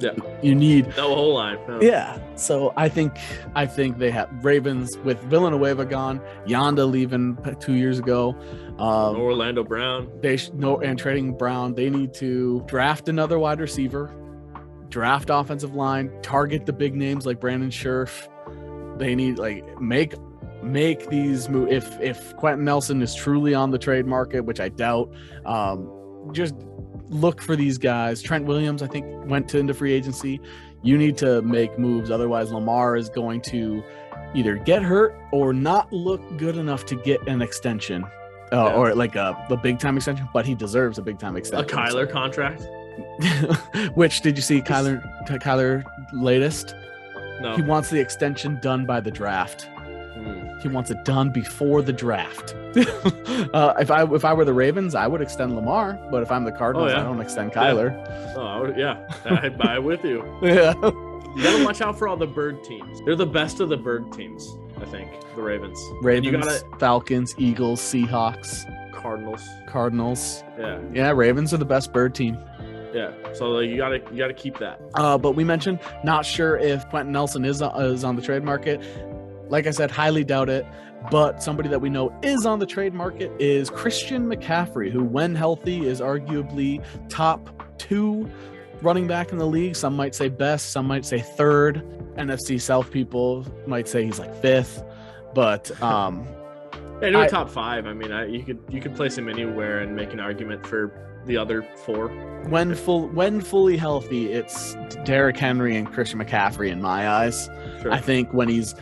Yeah, you need no whole line. No. Yeah, so I think they have Ravens with Villanueva gone, Yanda leaving 2 years ago, Orlando Brown. And trading Brown. They need to draft another wide receiver, draft offensive line, target the big names like Brandon Scherf. They need make these moves. If Quentin Nelson is truly on the trade market, which I doubt, just look for these guys. Trent Williams, I think, went into free agency. You need to make moves. Otherwise, Lamar is going to either get hurt or not look good enough to get an extension or like the big time extension, but he deserves a big time extension. A Kyler contract. Which did you see Kyler latest? No. He wants the extension done by the draft. He wants it done before the draft. If I were the Ravens, I would extend Lamar, but if I'm the Cardinals, I don't extend Kyler. I'd buy with you. Yeah. You gotta watch out for all the bird teams. They're the best of the bird teams, I think. The Ravens, Falcons, Eagles, Seahawks, Cardinals. Yeah. Ravens are the best bird team. Yeah, so you gotta keep that. But we mentioned not sure if Quentin Nelson is on the trade market. Like I said, highly doubt it. But somebody that we know is on the trade market is Christian McCaffrey, who, when healthy, is arguably top 2 running back in the league. Some might say best, some might say 3rd. NFC South people might say he's like 5th. But top 5. I mean, you could place him anywhere and make an argument for the other 4. When fully healthy, it's Derrick Henry and Christian McCaffrey in my eyes. Sure. I think when he's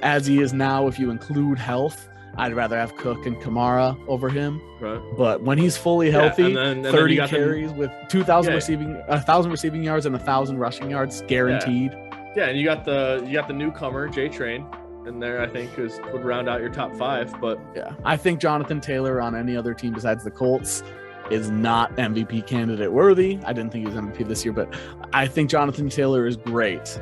as he is now, if you include health, I'd rather have Cook and Kamara over him. Right. But when he's fully healthy, and 30 carries with 2,000 1,000 receiving yards and 1,000 rushing yards guaranteed. Yeah, and you got the newcomer J Train in there. I think would round out your top 5. But yeah, I think Jonathan Taylor on any other team besides the Colts is not MVP candidate worthy. I didn't think he was MVP this year, but I think Jonathan Taylor is great.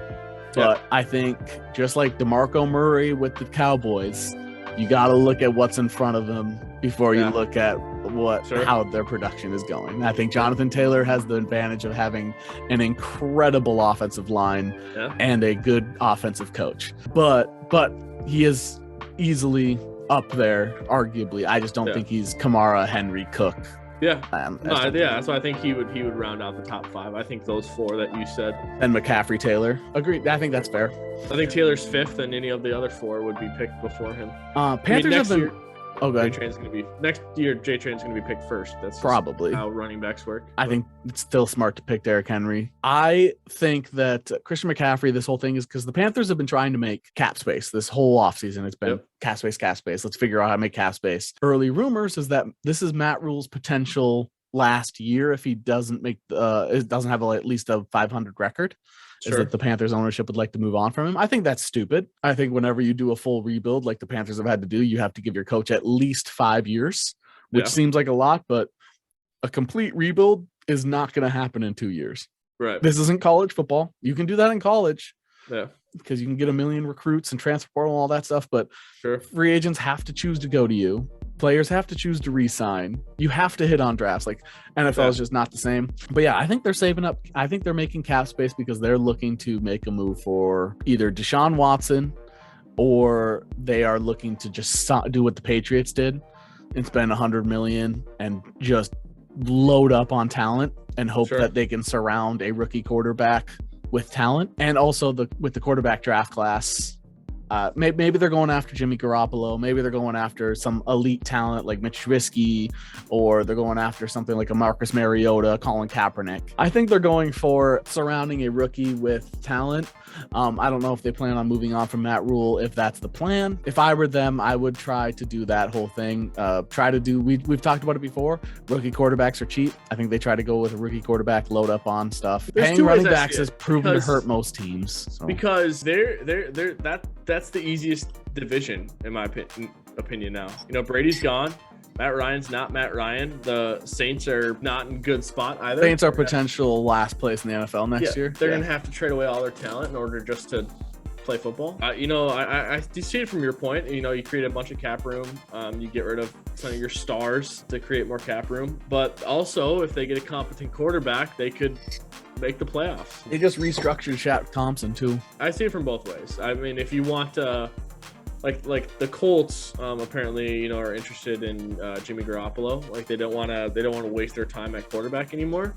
But I think just like DeMarco Murray with the Cowboys, you got to look at what's in front of them before you look at how their production is going. I think Jonathan Taylor has the advantage of having an incredible offensive line and a good offensive coach. But he is easily up there, arguably. I just don't think he's Kamara, Henry, Cook. That's why I think he would round out the top 5. I think those 4 that you said. And McCaffrey, Taylor. Agreed. I think that's fair. I think Taylor's 5th, and any of the other 4 would be picked before him. Panthers have been. Oh, go ahead. Next year, J Train's going to be picked first. That's probably how running backs work. I think it's still smart to pick Derrick Henry. I think that Christian McCaffrey, this whole thing is because the Panthers have been trying to make cap space this whole offseason. It's been cap space. Let's figure out how to make cap space. Early rumors is that this is Matt Rule's potential last year if he doesn't have at least a 500 record. Is that the Panthers ownership would like to move on from him. I think that's stupid. I think whenever you do a full rebuild like the Panthers have had to do, you have to give your coach at least 5 years, which seems like a lot, but a complete rebuild is not going to happen in 2 years. Right. This isn't college football. You can do that in college, Yeah. Because you can get a million recruits and transfer portal and all that stuff, but Sure. free agents have to choose to go to you. Players have to choose to re-sign. You have to hit on drafts. Like NFL is just not the same. But yeah, I think they're saving up. I think they're making cap space because they're looking to make a move for either Deshaun Watson, or they are looking to just do what the Patriots did and spend $100 million and just load up on talent and hope that they can surround a rookie quarterback with talent. And also with the quarterback draft class, maybe they're going after Jimmy Garoppolo. Maybe they're going after some elite talent like Mitch Trubisky, or they're going after something like a Marcus Mariota, Colin Kaepernick. I think they're going for surrounding a rookie with talent. I don't know if they plan on moving on from Matt Rule, if that's the plan. If I were them, I would try to do that whole thing. We've talked about it before. Rookie quarterbacks are cheap. I think they try to go with a rookie quarterback, load up on stuff. Paying running backs has proven to hurt most teams. So. Because that's the easiest division in my opinion now. Brady's gone. Matt Ryan's not Matt Ryan. The Saints are not in good spot either. Saints are potential last place in the NFL next year. They're going to have to trade away all their talent in order just to play football. I see it from your point. You create a bunch of cap room. You get rid of some of your stars to create more cap room. But also, if they get a competent quarterback, they could make the playoffs. They just restructured Shaq Thompson too. I see it from both ways. I mean, if you want like the Colts apparently are interested in Jimmy Garoppolo. Like they don't want to waste their time at quarterback anymore.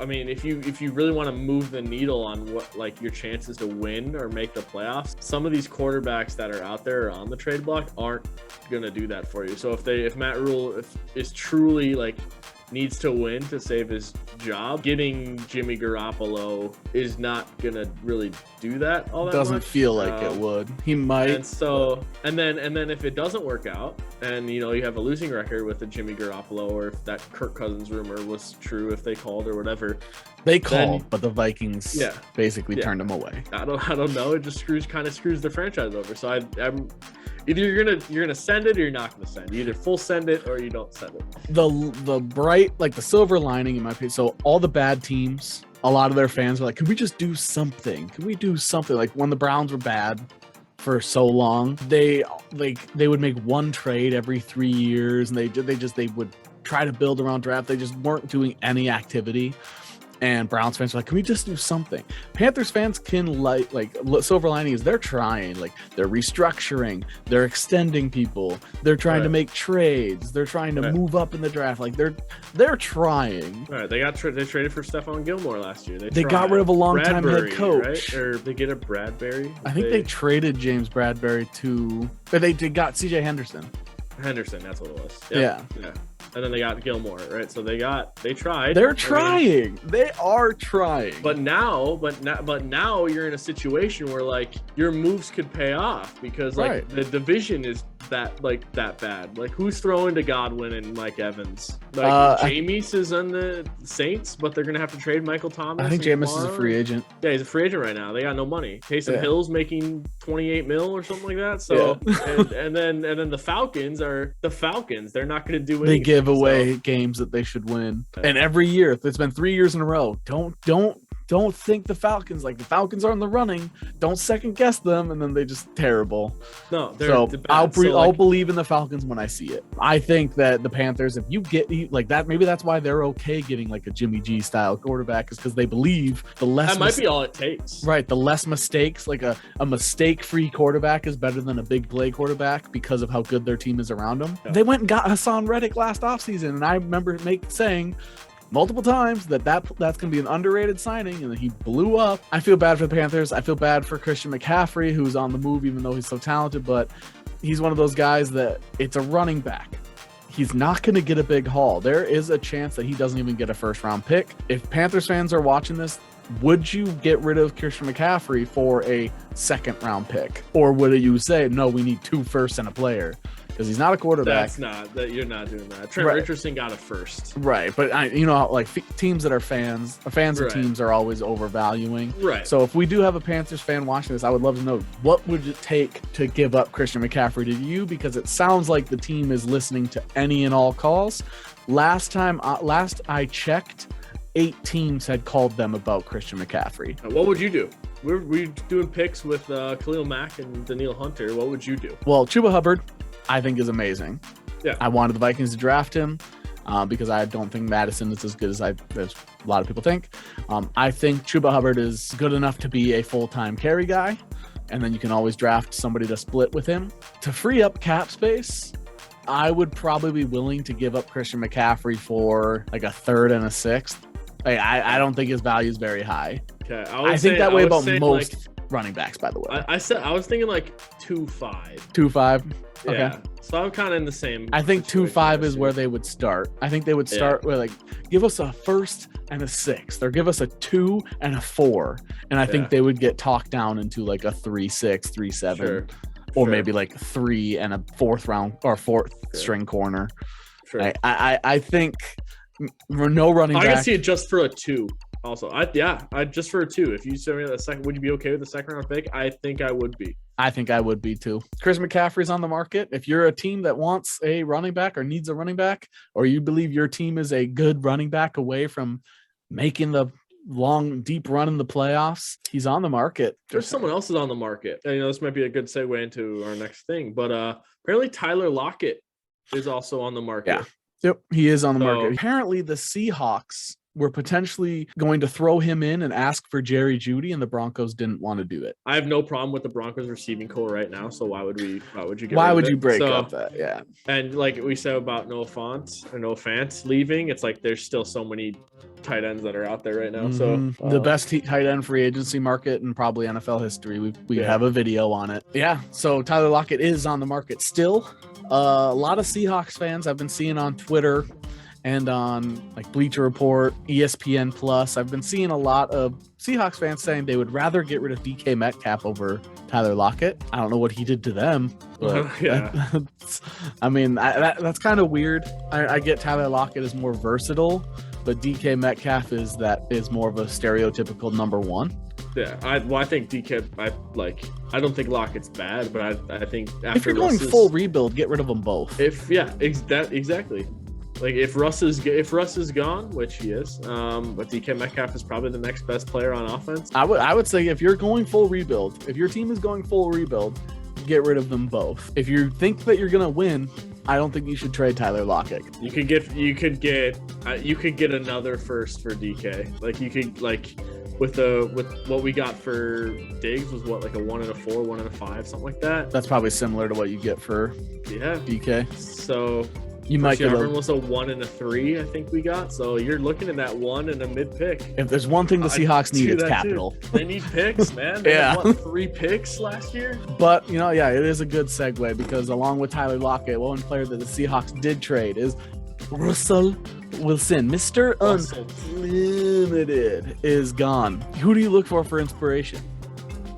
I mean, if you really want to move the needle on what like your chances to win or make the playoffs, some of these quarterbacks that are out there on the trade block aren't gonna do that for you. So if Matt Rule is truly like needs to win to save his job, getting Jimmy Garoppolo is not gonna really do that all that doesn't much. Feel like it would. He might. And then if it doesn't work out, and you have a losing record with the Jimmy Garoppolo, or if that Kirk Cousins rumor was true, if they called or whatever, they called, but the Vikings basically turned him away. I don't know. It just screws the franchise over. So I'm either you're gonna send it or you're not gonna send it. You either full send it or you don't send it. The bright, like the silver lining in my opinion. So all the bad teams, a lot of their fans were like, "Can we just do something? Can we do something?" Like when the Browns were bad for so long, they would make one trade every 3 years, and they would try to build around draft. They just weren't doing any activity. And Browns fans are like, can we just do something? Panthers fans can like silver lining is they're trying, like they're restructuring, they're extending people, they're trying to make trades, they're trying to move up in the draft, like they're trying. Right, they traded for Stephon Gilmore last year. They got rid of a long-time head coach, right? Or they get a Bradbury. I think they traded James Bradbury to, but they got CJ Henderson, that's what it was. Yeah. And then they got Gilmore, right? So they tried. They're trying. They are trying. But now you're in a situation where like your moves could pay off because like the division is that bad. Like who's throwing to Godwin and Mike Evans? Like Jameis is on the Saints, but they're gonna have to trade Michael Thomas. I think Jameis is a free agent. Yeah, he's a free agent right now. They got no money. Taysom Hill's making $28 million or something like that. So and then the Falcons are the Falcons. They're not gonna do anything. They give away games that they should win. And every year, it's been 3 years in a row. Don't think the Falcons are in the running. Don't second guess them, and then they just terrible. No, I'll believe in the Falcons when I see it. I think that the Panthers, if you get like that, maybe that's why they're okay getting like a Jimmy G style quarterback, is because they believe the less that might be all it takes. Right, the less mistakes, like a mistake-free quarterback is better than a big play quarterback because of how good their team is around them. Yeah. They went and got Hassan Reddick last offseason, and I remember saying multiple times that's going to be an underrated signing, and he blew up. I feel bad for the Panthers. I feel bad for Christian McCaffrey, who's on the move even though he's so talented, but he's one of those guys that it's a running back. He's not going to get a big haul. There is a chance that he doesn't even get a first-round pick. If Panthers fans are watching this, would you get rid of Christian McCaffrey for a second-round pick? Or would you say, no, we need 2 firsts and a player? Because he's not a quarterback. You're not doing that. Trent Richardson got a first. Right, but teams that are fans of teams are always overvaluing. Right. So if we do have a Panthers fan watching this, I would love to know, what would it take to give up Christian McCaffrey to you? Because it sounds like the team is listening to any and all calls. Last I checked, 8 teams had called them about Christian McCaffrey. What would you do? we're doing picks with Khalil Mack and Daniil Hunter. What would you do? Well, Chuba Hubbard, I think, is amazing. Yeah. I wanted the Vikings to draft him because I don't think Madison is as good as a lot of people think. I think Chuba Hubbard is good enough to be a full-time carry guy, and then you can always draft somebody to split with him. To free up cap space, I would probably be willing to give up Christian McCaffrey for like a third and a sixth. I don't think his value is very high. Okay, I think that way about most running backs, by the way. I was thinking like 2.5. 2.5. Okay. Yeah. So I'm kind of in the same. I think 2.5 is where they would start. I think they would start with like give us a first and a sixth, or give us a 2 and a 4, and I think they would get talked down into like a 3.6, 3.7, or maybe like 3 and a fourth round or fourth string corner. Sure. I think no running back. I can see it just for a 2. Also, I just for a 2. If you send me the second, would you be okay with the second round pick? I think I would be. I think I would be too. Chris McCaffrey's on the market. If you're a team that wants a running back or needs a running back, or you believe your team is a good running back away from making the long, deep run in the playoffs, he's on the market. There's someone else is on the market. And, this might be a good segue into our next thing, but apparently Tyler Lockett is also on the market. Yeah. Yep, he is on the market. Apparently the Seahawks were potentially going to throw him in and ask for Jerry Jeudy, and the Broncos didn't want to do it. I have no problem with the Broncos receiving core right now, so why would you break up that? Yeah. And like we said about Noah Fant leaving, it's like there's still so many tight ends that are out there right now. So the best tight end free agency market in probably NFL history. We have a video on it. Yeah. So Tyler Lockett is on the market still. A lot of Seahawks fans I've been seeing on Twitter and on like Bleacher Report, ESPN Plus, I've been seeing a lot of Seahawks fans saying they would rather get rid of DK Metcalf over Tyler Lockett. I don't know what he did to them, but that's kind of weird. I get Tyler Lockett is more versatile, but DK Metcalf is more of a stereotypical number one. Yeah, I think DK. I don't think Lockett's bad, but I think after if you're going full rebuild, get rid of them both. Exactly. Like if Russ is gone, which he is, but DK Metcalf is probably the next best player on offense. I would say if you're going full rebuild, if your team is going full rebuild, get rid of them both. If you think that you're gonna win, I don't think you should trade Tyler Lockett. You could get another first for DK. Like you could with what we got for Diggs was what, like a 1 and a 4, 1 and a 5, something like that. That's probably similar to what you get for DK. So you might get was a 1 and a 3, I think we got. So you're looking at that 1 and a mid pick. If there's one thing the Seahawks need, it's capital. They need picks, man. They had 3 picks last year. But it is a good segue because along with Tyler Lockett, one player that the Seahawks did trade is Russell Wilson. Mr. Unlimited is gone. Who do you look for inspiration?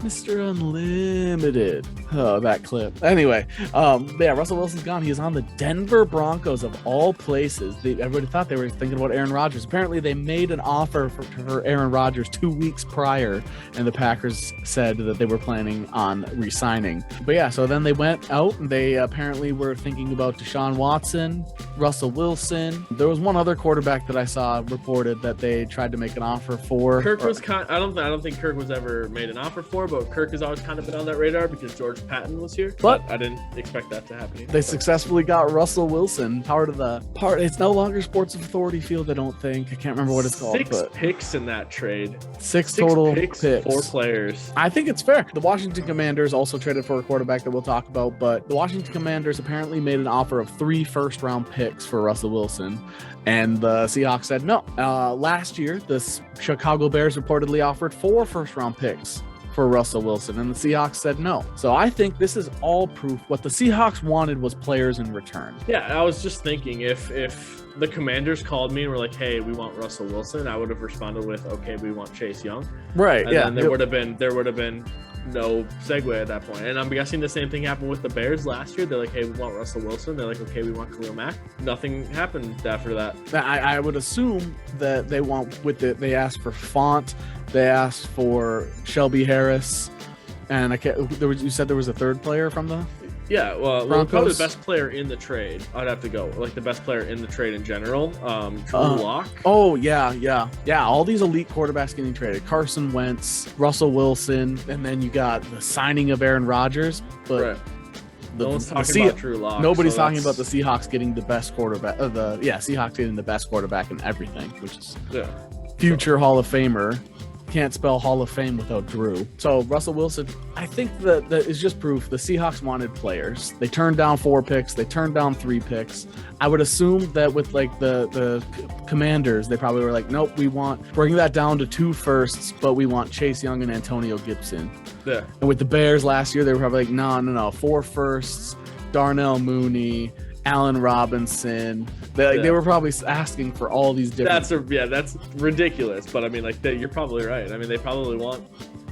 Mr. Unlimited. Oh, that clip. Anyway, Russell Wilson's gone. He is on the Denver Broncos of all places. Everybody thought they were thinking about Aaron Rodgers. Apparently, they made an offer for Aaron Rodgers 2 weeks prior, and the Packers said that they were planning on re-signing. But so then they went out, and they apparently were thinking about Deshaun Watson, Russell Wilson. There was one other quarterback that I saw reported that they tried to make an offer for. Kirk was I don't think Kirk was ever made an offer for, but Kirk has always kind of been on that radar because George Patton was here. But I didn't expect that to happen either. They successfully got Russell Wilson, it's no longer Sports Authority Field, I don't think. I can't remember what it's called. 6 picks in that trade. 6 total picks. 4 players. I think it's fair. The Washington Commanders also traded for a quarterback that we'll talk about, but the Washington Commanders apparently made an offer of 3 first-round picks for Russell Wilson, and the Seahawks said no. Last year, the Chicago Bears reportedly offered 4 first-round picks for Russell Wilson, and the Seahawks said no. So I think this is all proof what the Seahawks wanted was players in return. Yeah, I was just thinking if the Commanders called me and were like, hey, we want Russell Wilson, I would have responded with, okay, we want Chase Young. Right. And then there would have been no segue at that point. And I'm guessing the same thing happened with the Bears last year. They're like, hey, we want Russell Wilson. They're like, okay, we want Khalil Mack. Nothing happened after that. I would assume that they asked for Font, they asked for Shelby Harris, and you said there was a third player from the Yeah, well, Broncos? probably the best player in the trade. I'd have to go like the best player in the trade in general. Drew Lock. Oh yeah. All these elite quarterbacks getting traded: Carson Wentz, Russell Wilson, and then you got the signing of Aaron Rodgers. But Right. No one's talking about Drew Lock. Nobody's talking about the Seahawks getting the best quarterback. Seahawks getting the best quarterback in everything, which is future Hall of Famer. Can't spell Hall of Fame without Drew. So Russell Wilson, I think that is just proof the Seahawks wanted players. They turned down 4 picks. They turned down 3 picks. I would assume that with like the Commanders, they probably were like, nope, we want bring that down to 2 firsts, but we want Chase Young and Antonio Gibson. Yeah. And with the Bears last year, they were probably like, no, 4 firsts, Darnell Mooney, Allen Robinson. They were probably asking for all these different. That's ridiculous. But I mean, like, you're probably right. I mean, they probably want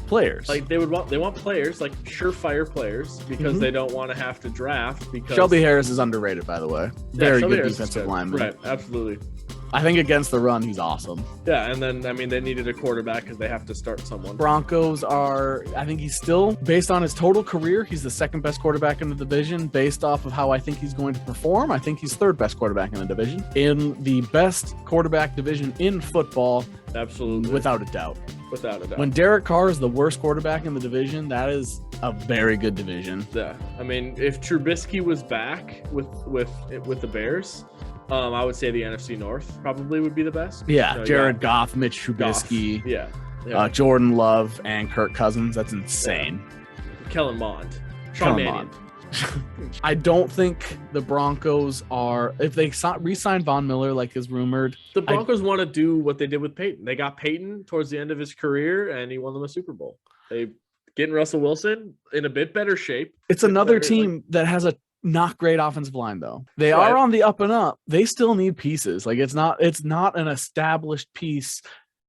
players. Like they want players, like surefire players, because they don't want to have to draft. Because Shelby Harris is underrated, by the way. Very good defensive lineman. Right, absolutely. I think against the run, he's awesome. Yeah, and then, I mean, they needed a quarterback because they have to start someone. Broncos I think he's still, based on his total career, he's the second best quarterback in the division. Based off of how I think he's going to perform, I think he's third best quarterback in the division. In the best quarterback division in football. Absolutely. Without a doubt. Without a doubt. When Derek Carr is the worst quarterback in the division, that is a very good division. Yeah. I mean, if Trubisky was back with the Bears, I would say the NFC North probably would be the best. Yeah, so, Jared Goff, Mitch Trubisky, Jordan Love, and Kirk Cousins. That's insane. Yeah. Kellen Mond. Sean Mannion. I don't think the Broncos are, if they re-sign Von Miller like is rumored. The Broncos want to do what they did with Peyton. They got Peyton towards the end of his career, and he won them a Super Bowl. They getting Russell Wilson in a bit better shape. It's another team that has a not great offensive line, though. They are on the up and up. They still need pieces. Like it's not an established piece.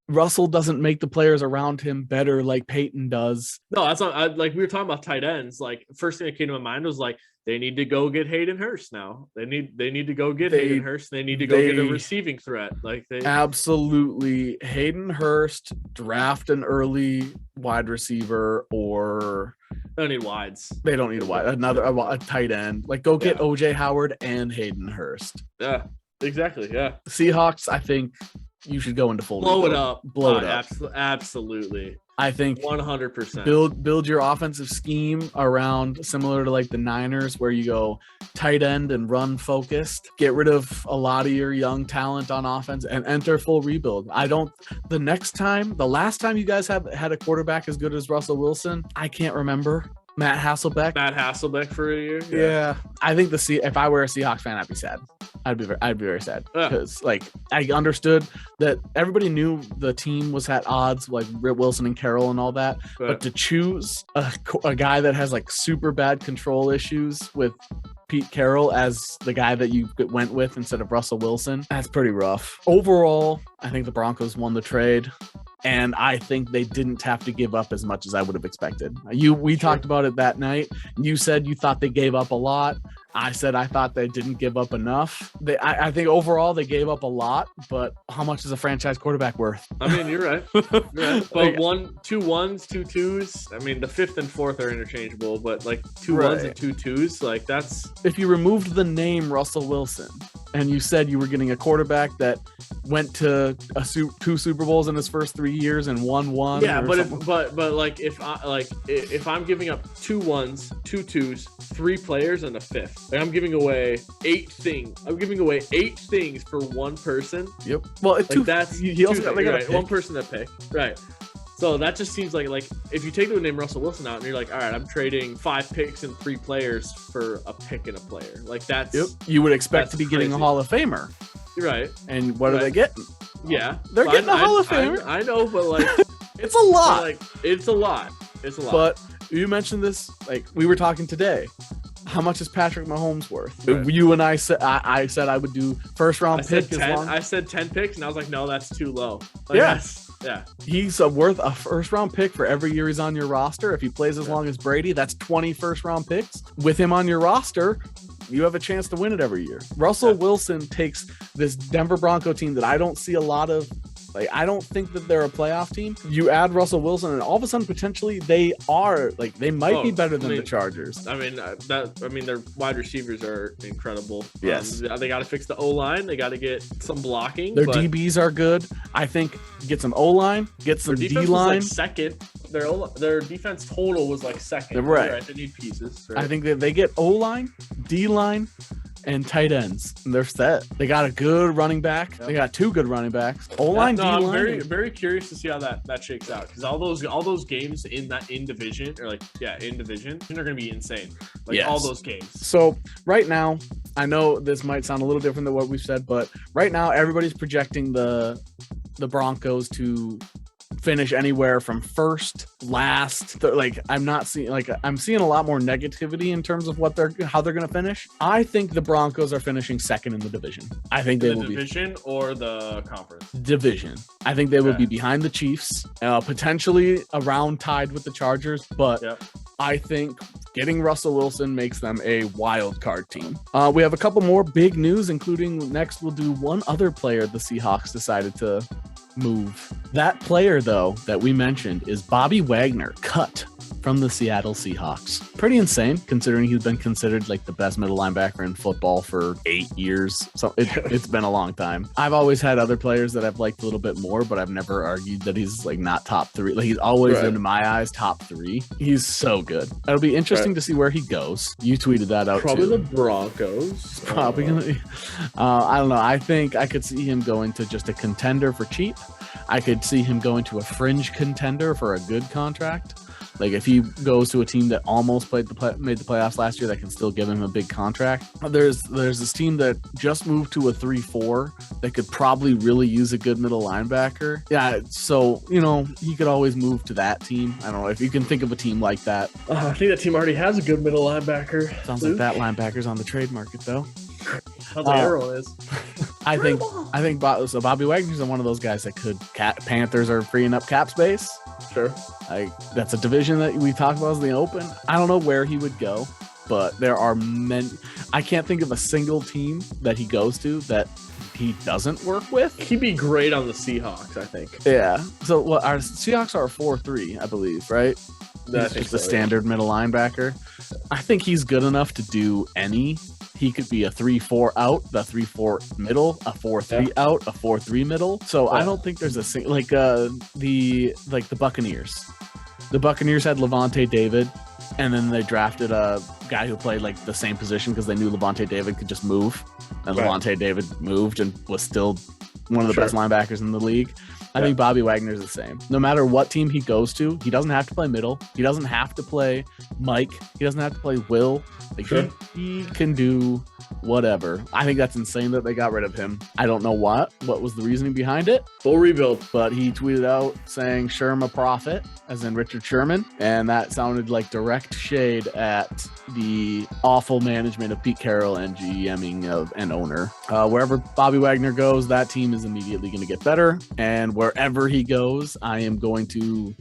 Russell doesn't make the players around him better like Peyton does. No, that's not like we were talking about tight ends. Like first thing that came to my mind was like they need to go get Hayden Hurst now. They need to go get Hayden Hurst. They need to go get a receiving threat. Like they absolutely Hayden Hurst, draft an early wide receiver, or they don't need wides. They don't need a tight end. Like go get OJ Howard and Hayden Hurst. Yeah, exactly. Yeah. Seahawks, I think you should go into full blow rebuild. It up. Blow it up. Absolutely. I think 100%. Build your offensive scheme around similar to like the Niners, where you go tight end and run focused. Get rid of a lot of your young talent on offense and enter full rebuild. The last time you guys had a quarterback as good as Russell Wilson, I can't remember. Matt Hasselbeck for a year. Yeah. I think if I were a Seahawks fan, I'd be sad. I'd be very sad because I understood that everybody knew the team was at odds, like Wilson and Carroll and all that. But to choose a guy that has like super bad control issues with Pete Carroll as the guy that you went with instead of Russell Wilson, that's pretty rough. Overall, I think the Broncos won the trade. And I think they didn't have to give up as much as I would have expected. We talked about it that night. You said you thought they gave up a lot. I said I thought they didn't give up enough. I think overall they gave up a lot, but how much is a franchise quarterback worth? I mean, you're right. But 2 1s, 2 2s. I mean, the 5th and 4th are interchangeable, but like 2 1s and 2 2s, like that's. If you removed the name Russell Wilson and you said you were getting a quarterback that went to 2 Super Bowls in his first 3 years and won one. Yeah, but like if I'm giving up 2 1s, 2 2s, 3 players, and a 5th. Like I'm giving away 8 things. I'm giving away 8 things for one person. Yep. Well, it's like he also got right. One person to pick. Right. So that just seems like if you take the name Russell Wilson out and you're like, all right, I'm trading 5 picks and 3 players for a pick and a player. Like that's you would expect to be getting a Hall of Famer. You're right. And what are they getting? Yeah, they're getting a Hall of Famer. I know, but like it's a lot. It's a lot. But you mentioned this, like we were talking today. How much is Patrick Mahomes worth? Right. You and I said I said I would do first round pick. I said 10 picks, and I was like, no, that's too low. Yeah. He's worth a first round pick for every year he's on your roster. If he plays as long as Brady, that's 20 first round picks. With him on your roster, you have a chance to win it every year. Russell Wilson takes this Denver Bronco team that I don't see a lot of Like, I don't think that they're a playoff team. You add Russell Wilson, and all of a sudden, potentially, they might be better than the Chargers. I mean, their wide receivers are incredible. Yes. They got to fix the O-line. They got to get some blocking. Their DBs are good. I think get some O-line, get some D-line. Second. Their defense total was like second. Right. They need pieces. Right? I think that they get O-line, D-line, and tight ends, and they're set. They got a good running back. Yep. They got 2 good running backs. O-line, D-line. I'm very, very curious to see how that shakes out, because all those games in division are going to be insane. All those games. So right now, I know this might sound a little different than what we've said, but right now everybody's projecting the Broncos to finish anywhere from first, last. I'm seeing a lot more negativity in terms of how they're going to finish. I think the Broncos are finishing second in the division. I think they will be division or the conference division. I think they will be behind the Chiefs, potentially around tied with the Chargers, but I think getting Russell Wilson makes them a wild card team. We have a couple more big news, including next we'll do one other player the Seahawks decided to move. That player, though, that we mentioned is Bobby Wagner, cut from the Seattle Seahawks. Pretty insane, considering he's been considered like the best middle linebacker in football for 8 years. So it's been a long time. I've always had other players that I've liked a little bit more, but I've never argued that he's like not top 3. Like, he's always, in my eyes, top 3. He's so good. It'll be interesting to see where he goes. You tweeted that out probably too. The Broncos. It's probably gonna be. I don't know. I think I could see him going to just a contender for cheap. I could see him going to a fringe contender for a good contract. Like, if he goes to a team that almost made the playoffs last year, that can still give him a big contract. There's this team that just moved to a 3-4 that could probably really use a good middle linebacker. Yeah, so, he could always move to that team. I don't know if you can think of a team like that. I think that team already has a good middle linebacker. Sounds like that linebacker's on the trade market, though. How the arrow is. I think Bobby Wagner's one of those guys that could. Panthers are freeing up cap space. Sure. That's a division that we talked about as the open. I don't know where he would go, but there are many. I can't think of a single team that he goes to that he doesn't work with. He'd be great on the Seahawks, I think. Yeah. So our Seahawks are 4-3, I believe, right? That's just the standard middle linebacker. I think he's good enough to do any. He could be a 3-4 out, the 3-4 middle, a 4-3 out, a 4-3 middle. So I don't think there's a the Buccaneers. The Buccaneers had Levante David, and then they drafted a guy who played like the same position because they knew Levante David could just move, and Levante David moved and was still one of the best linebackers in the league. I think Bobby Wagner is the same. No matter what team he goes to, he doesn't have to play middle. He doesn't have to play Mike. He doesn't have to play Will. He can do whatever. I think that's insane that they got rid of him. I don't know what was the reasoning behind it. Full rebuild. But he tweeted out saying Sherma Prophet, as in Richard Sherman, and that sounded like direct shade at the awful management of Pete Carroll and GMing of an owner. Wherever Bobby Wagner goes, that team is immediately going to get better, and wherever he goes, I am going to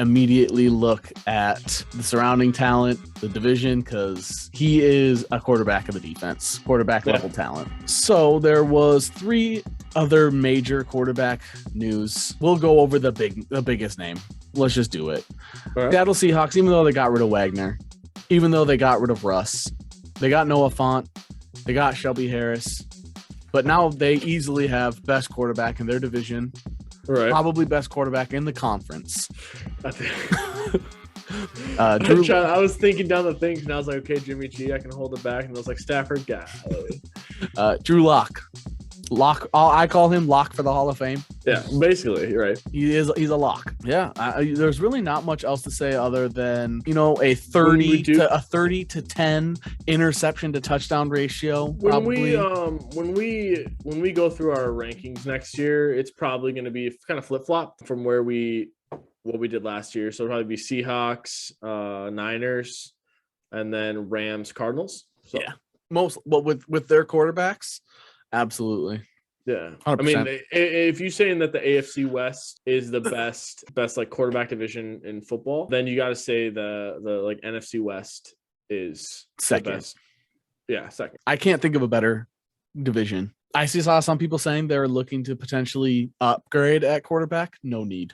immediately look at the surrounding talent, the division, because he is a quarterback of the defense, quarterback level talent. So there was 3 other major quarterback news. We'll go over the biggest name. Let's just do it. Right. Seattle Seahawks, even though they got rid of Wagner, even though they got rid of Russ, they got Noah Fant, they got Shelby Harris, but now they easily have best quarterback in their division. Right. Probably best quarterback in the conference. I was thinking down the things, and I was like, okay, Jimmy G, I can hold it back. And I was like, Stafford, guy. Drew Lock. I call him Lock for the Hall of Fame. Yeah, basically, you're right. He's a lock. Yeah, there's really not much else to say other than a 30 to 10 interception to touchdown ratio. Probably. When we go through our rankings next year, it's probably going to be kind of flip flop from what we did last year. So it'll probably be Seahawks, Niners, and then Rams, Cardinals. So. Yeah, with their quarterbacks. Absolutely. Yeah. 100%. I mean, if you're saying that the AFC West is the best like quarterback division in football, then you got to say the like NFC West is second. The best. Yeah, second. I can't think of a better division. I saw some people saying they're looking to potentially upgrade at quarterback. No need.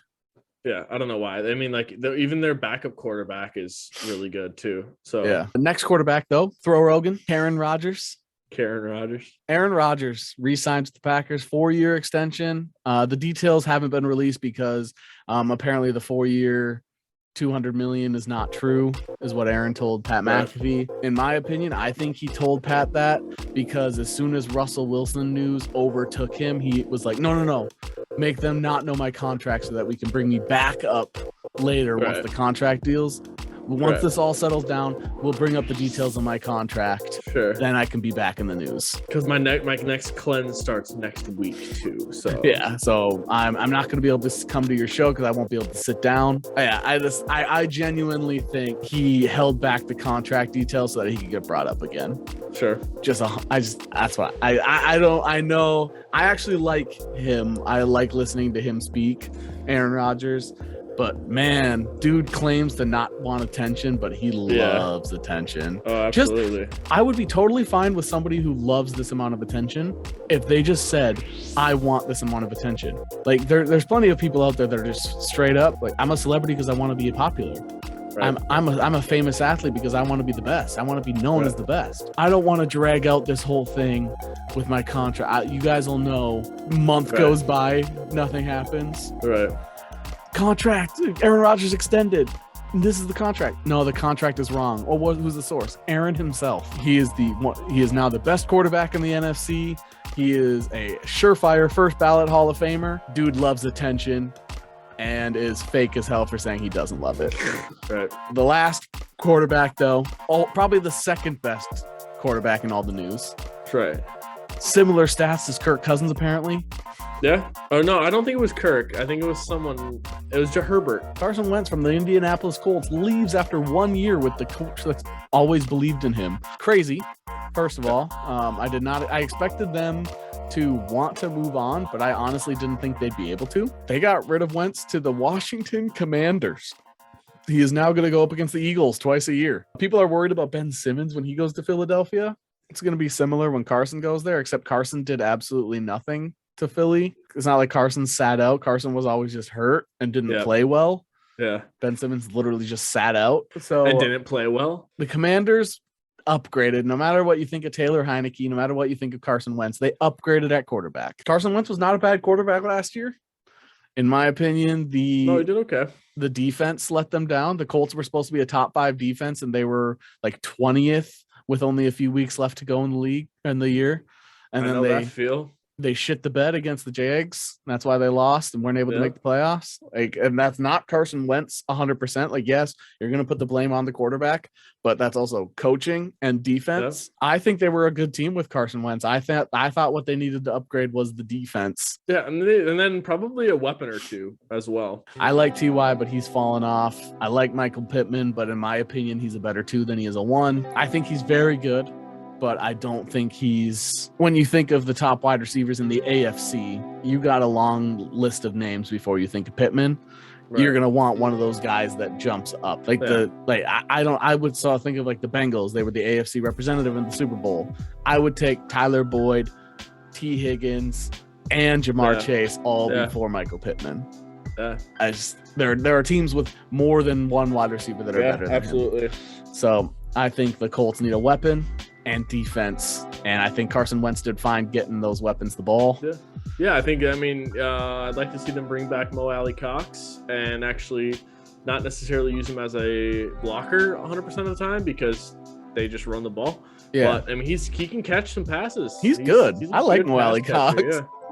Yeah, I don't know why. I mean, like even their backup quarterback is really good too. So yeah. The next quarterback though, throw Rogan, Aaron Rodgers. Aaron Rodgers re-signed with the Packers, 4-year extension. The details haven't been released because apparently the 4-year $200 million is not true, is what Aaron told Pat McAfee. In my opinion, I think he told Pat that because as soon as Russell Wilson news overtook him, he was like, no, make them not know my contract so that we can bring me back up later once the contract deals. Once this all settles down, we'll bring up the details of my contract. Sure. Then I can be back in the news. Because my next cleanse starts next week too. So yeah. So I'm not going to be able to come to your show because I won't be able to sit down. Yeah. I genuinely think he held back the contract details so that he could get brought up again. Sure. That's what I know. I actually like him. I like listening to him speak, Aaron Rodgers. But man, dude claims to not want attention, but he loves attention. Oh, absolutely. I would be totally fine with somebody who loves this amount of attention if they just said, I want this amount of attention. Like there's plenty of people out there that are just straight up like, I'm a celebrity because I want to be popular. Right. I'm a famous athlete because I want to be the best. I want to be known as the best. I don't want to drag out this whole thing with my contract. You guys will know, month goes by, nothing happens. Right. Contract, Aaron Rodgers extended. This is the contract. No, the contract is wrong. Or who's the source? Aaron himself. He is now the best quarterback in the NFC. He is a surefire first ballot Hall of Famer. Dude loves attention and is fake as hell for saying he doesn't love it. Right. The last quarterback, though, probably the second best quarterback in all the news. That's right. Similar stats as Kirk Cousins, apparently. Yeah. Oh, no, I don't think it was Kirk. I think it was someone. It was Herbert. Carson Wentz from the Indianapolis Colts leaves after 1 year with the coach that's always believed in him. Crazy, first of all. I expected them to want to move on, but I honestly didn't think they'd be able to. They got rid of Wentz to the Washington Commanders. He is now going to go up against the Eagles twice a year. People are worried about Ben Simmons when he goes to Philadelphia. It's going to be similar when Carson goes there, except Carson did absolutely nothing to Philly. It's not like Carson sat out. Carson was always just hurt and didn't play well. Yeah. Ben Simmons literally just sat out. So and didn't play well. The Commanders upgraded. No matter what you think of Taylor Heineke, no matter what you think of Carson Wentz, they upgraded at quarterback. Carson Wentz was not a bad quarterback last year. In my opinion, he did okay. The defense let them down. The Colts were supposed to be a top 5 defense, and they were like 20th with only a few weeks left to go in the league in the year. And then they shit the bed against the Jags. That's why they lost and weren't able to make the playoffs. Like, and that's not Carson Wentz 100%. Like, yes, you're going to put the blame on the quarterback, but that's also coaching and defense. Yeah. I think they were a good team with Carson Wentz. I thought what they needed to upgrade was the defense. Yeah, and then probably a weapon or two as well. I like T.Y., but he's fallen off. I like Michael Pittman, but in my opinion, he's a better 2 than he is a 1. I think he's very good, but I don't think when you think of the top wide receivers in the AFC, you got a long list of names before you think of Pittman. Right. You're going to want one of those guys that jumps up. I would think of like the Bengals. They were the AFC representative in the Super Bowl. I would take Tyler Boyd, T. Higgins, and Jamar Chase all before Michael Pittman. Yeah. There are teams with more than one wide receiver that are better than him. So I think the Colts need a weapon and defense, and I think Carson Wentz did fine getting those weapons the ball. Yeah, I'd like to see them bring back Mo Alley Cox and actually not necessarily use him as a blocker 100% of the time because they just run the ball. Yeah, but he can catch some passes. He's good. I like Mo Alley Cox.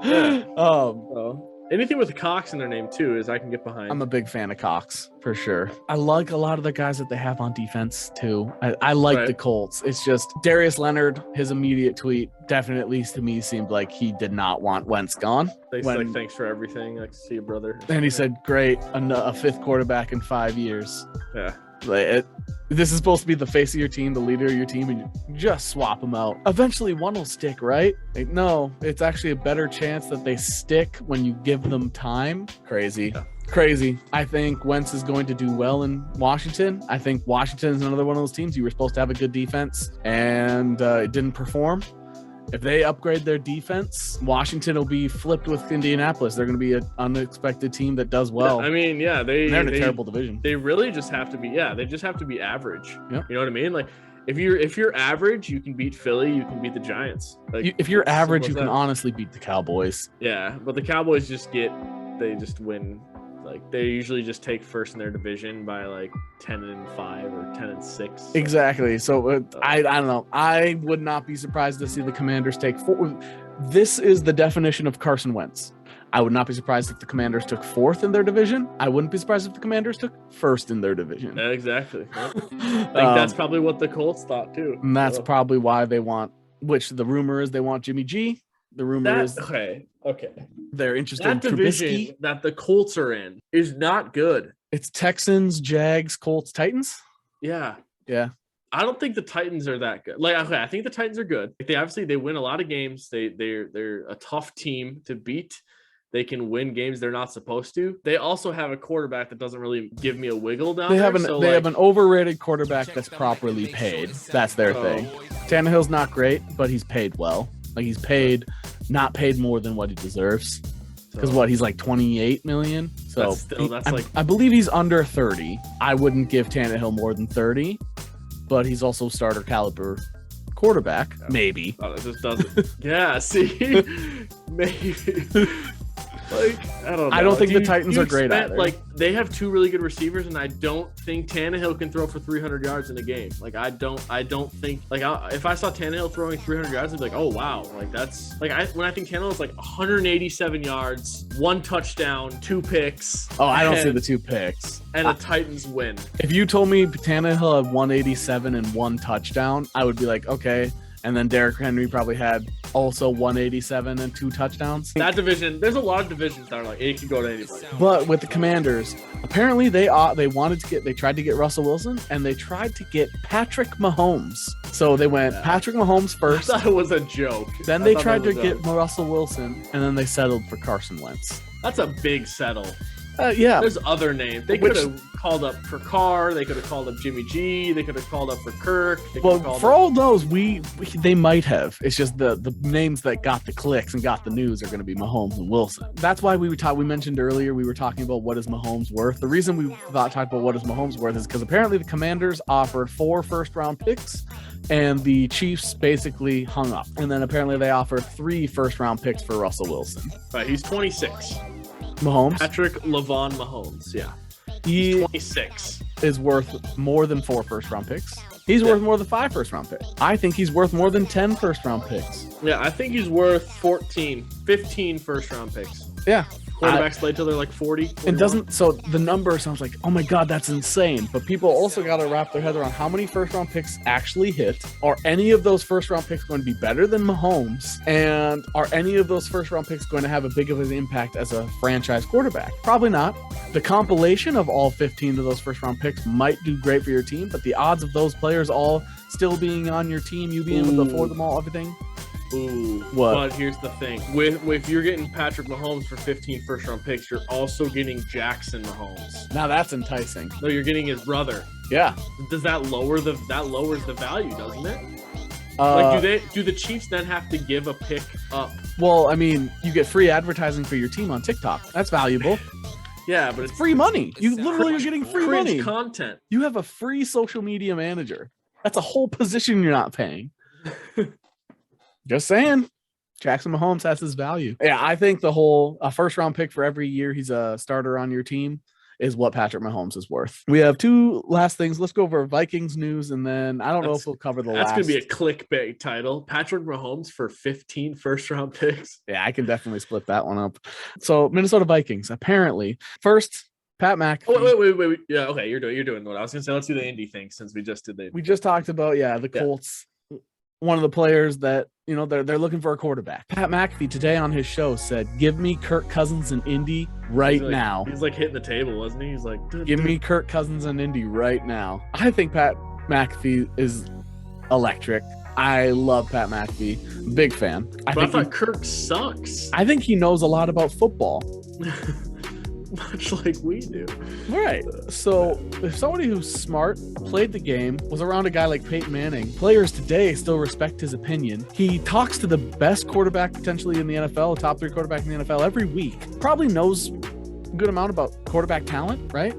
Yeah. Anything with a Cox in their name, too, is I can get behind. I'm a big fan of Cox, for sure. I like a lot of the guys that they have on defense, too. I like the Colts. It's just Darius Leonard, his immediate tweet, definitely to me seemed like he did not want Wentz gone. Thanks for everything. Like, see you, brother. And he said, great, a 5th quarterback in 5 years. Yeah. This is supposed to be the face of your team, the leader of your team, and you just swap them out. Eventually, one will stick, right? No, it's actually a better chance that they stick when you give them time. Crazy. I think Wentz is going to do well in Washington. I think Washington is another one of those teams. You were supposed to have a good defense, and it didn't perform. If they upgrade their defense, Washington will be flipped with Indianapolis. They're going to be an unexpected team that does well. Yeah, I mean, yeah, they're in a terrible division. They really just have to be, they just have to be average. Yep. You know what I mean? Like, if you're average, you can beat Philly, you can beat the Giants. Like, if you're average, you can honestly beat the Cowboys. Yeah, but the Cowboys just win. Like, they usually just take first in their division by like 10-5 or 10-6. Exactly. So I don't know. I would not be surprised to see the Commanders take 4. This is the definition of Carson Wentz. I would not be surprised if the Commanders took 4th in their division. I wouldn't be surprised if the Commanders took 1st in their division. Yeah, exactly. Yep. I think that's probably what the Colts thought too. And that's probably why they want, which the rumor is they want Jimmy G. The rumor is okay. They're interested that in division Trubisky. That the Colts are in is not good. It's Texans, Jags, Colts, Titans. Yeah. I don't think the Titans are that good. Like, okay, I think the Titans are good. They win a lot of games. They're a tough team to beat. They can win games they're not supposed to. They also have a quarterback that doesn't really give me a wiggle down there. They have an overrated quarterback that's properly paid. That's their thing. Tannehill's not great, but he's paid well. Like, he's not paid more than what he deserves. Because he's like 28 million. So I believe he's under 30. I wouldn't give Tannehill more than 30, but he's also starter caliber quarterback. Maybe. Oh, it just doesn't. Yeah, see? Maybe. Like, I don't know. I don't think the Titans are great either. Like, they have 2 really good receivers, and I don't think Tannehill can throw for 300 yards in a game. Like, I don't think, like, if I saw Tannehill throwing 300 yards, I'd be like, oh, wow. Like, that's, like, when I think Tannehill is like 187 yards, 1 touchdown, 2 picks. Oh, I don't see the 2 picks. And a Titans win. If you told me Tannehill had 187 and 1 touchdown, I would be like, okay. And then Derrick Henry probably had also 187 and 2 touchdowns. That division, there's a lot of divisions that are like, it could go to anybody. But with the Commanders, apparently they tried to get Russell Wilson, and they tried to get Patrick Mahomes. So they went Patrick Mahomes first. I thought it was a joke. Then they tried to get Russell Wilson, and then they settled for Carson Wentz. That's a big settle. Yeah. There's other names. They could have called up for Carr. They could have called up Jimmy G. They could have called up for Kirk. All those, they might have. It's just the names that got the clicks and got the news are going to be Mahomes and Wilson. That's why we mentioned earlier, we were talking about what is Mahomes worth. The reason we talked about what is Mahomes worth is because apparently the Commanders offered 4 first-round picks, and the Chiefs basically hung up. And then apparently they offered 3 first-round picks for Russell Wilson. Right, he's 26. Mahomes? Patrick LeVon Mahomes, yeah. He's 26. Is worth more than 4 first-round picks. He's worth more than 5 first-round picks. I think he's worth more than 10 first-round picks. Yeah, I think he's worth 15 first-round picks. Yeah. Quarterbacks play till they're like 40. 41. It doesn't. So the number sounds like, oh my God, that's insane. But people also got to wrap their head around how many first round picks actually hit. Are any of those first round picks going to be better than Mahomes? And are any of those first round picks going to have a big of an impact as a franchise quarterback? Probably not. The compilation of all 15 of those first round picks might do great for your team, but the odds of those players all still being on your team, you being able to afford them all, everything. Ooh, what? But here's the thing: if you're getting Patrick Mahomes for 15 first-round picks, you're also getting Jackson Mahomes. Now that's enticing. No, you're getting his brother. Yeah. Does that lowers the value, doesn't it? Like, do the Chiefs then have to give a pick up? Well, I mean, you get free advertising for your team on TikTok. That's valuable. Yeah, but it's free money. You literally are getting free money. Content. You have a free social media manager. That's a whole position you're not paying. Just saying, Jackson Mahomes has his value. Yeah, I think a first round pick for every year he's a starter on your team is what Patrick Mahomes is worth. We have 2 last things. Let's go over Vikings news, and then I don't know if we'll cover the last. That's going to be a clickbait title. Patrick Mahomes for 15 first round picks. Yeah, I can definitely split that one up. So Minnesota Vikings, apparently. First, Pat Mack. Oh, wait. Yeah, okay, you're doing what I was going to say. Let's do the Indy thing since we just did We just talked about, the Colts. One of the players that, they're looking for a quarterback. Pat McAfee today on his show said, give me Kirk Cousins in Indy now. He's like hitting the table, wasn't he? He's like, give me Kirk Cousins in Indy right now. I think Pat McAfee is electric. I love Pat McAfee. Big fan. I thought Kirk sucks. I think he knows a lot about football. much like we do. Right. So if somebody who's smart, played the game, was around a guy like Peyton Manning, players today still respect his opinion. He talks to the best quarterback potentially in the NFL, a top 3 quarterback in the NFL every week. Probably knows a good amount about quarterback talent, right?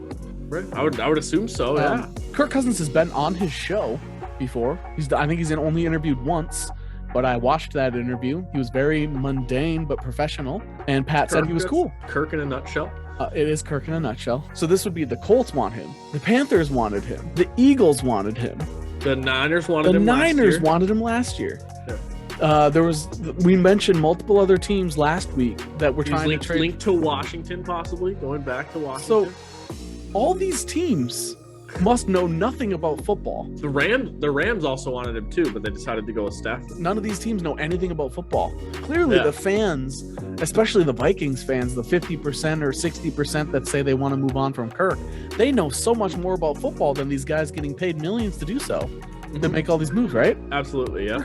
Right. I would assume so, yeah. Kirk Cousins has been on his show before. I think he's only interviewed once. But I watched that interview. He was very mundane but professional. And Pat said he was cool. Kirk in a nutshell. It is Kirk in a nutshell. So this would be the Colts want him. The Panthers wanted him. The Eagles wanted him. The Niners wanted him last year. The Niners wanted him last year. Yeah. We mentioned multiple other teams last week that were trying to trade. Linked to Washington, possibly. Going back to Washington. So all these teams must know nothing about football. The Rams also wanted him too, but they decided to go with Stafford. None of these teams know anything about football. Clearly, the fans, especially the Vikings fans, the 50% or 60% that say they want to move on from Kirk, they know so much more about football than these guys getting paid millions to do so. To make all these moves, right? Absolutely, yeah.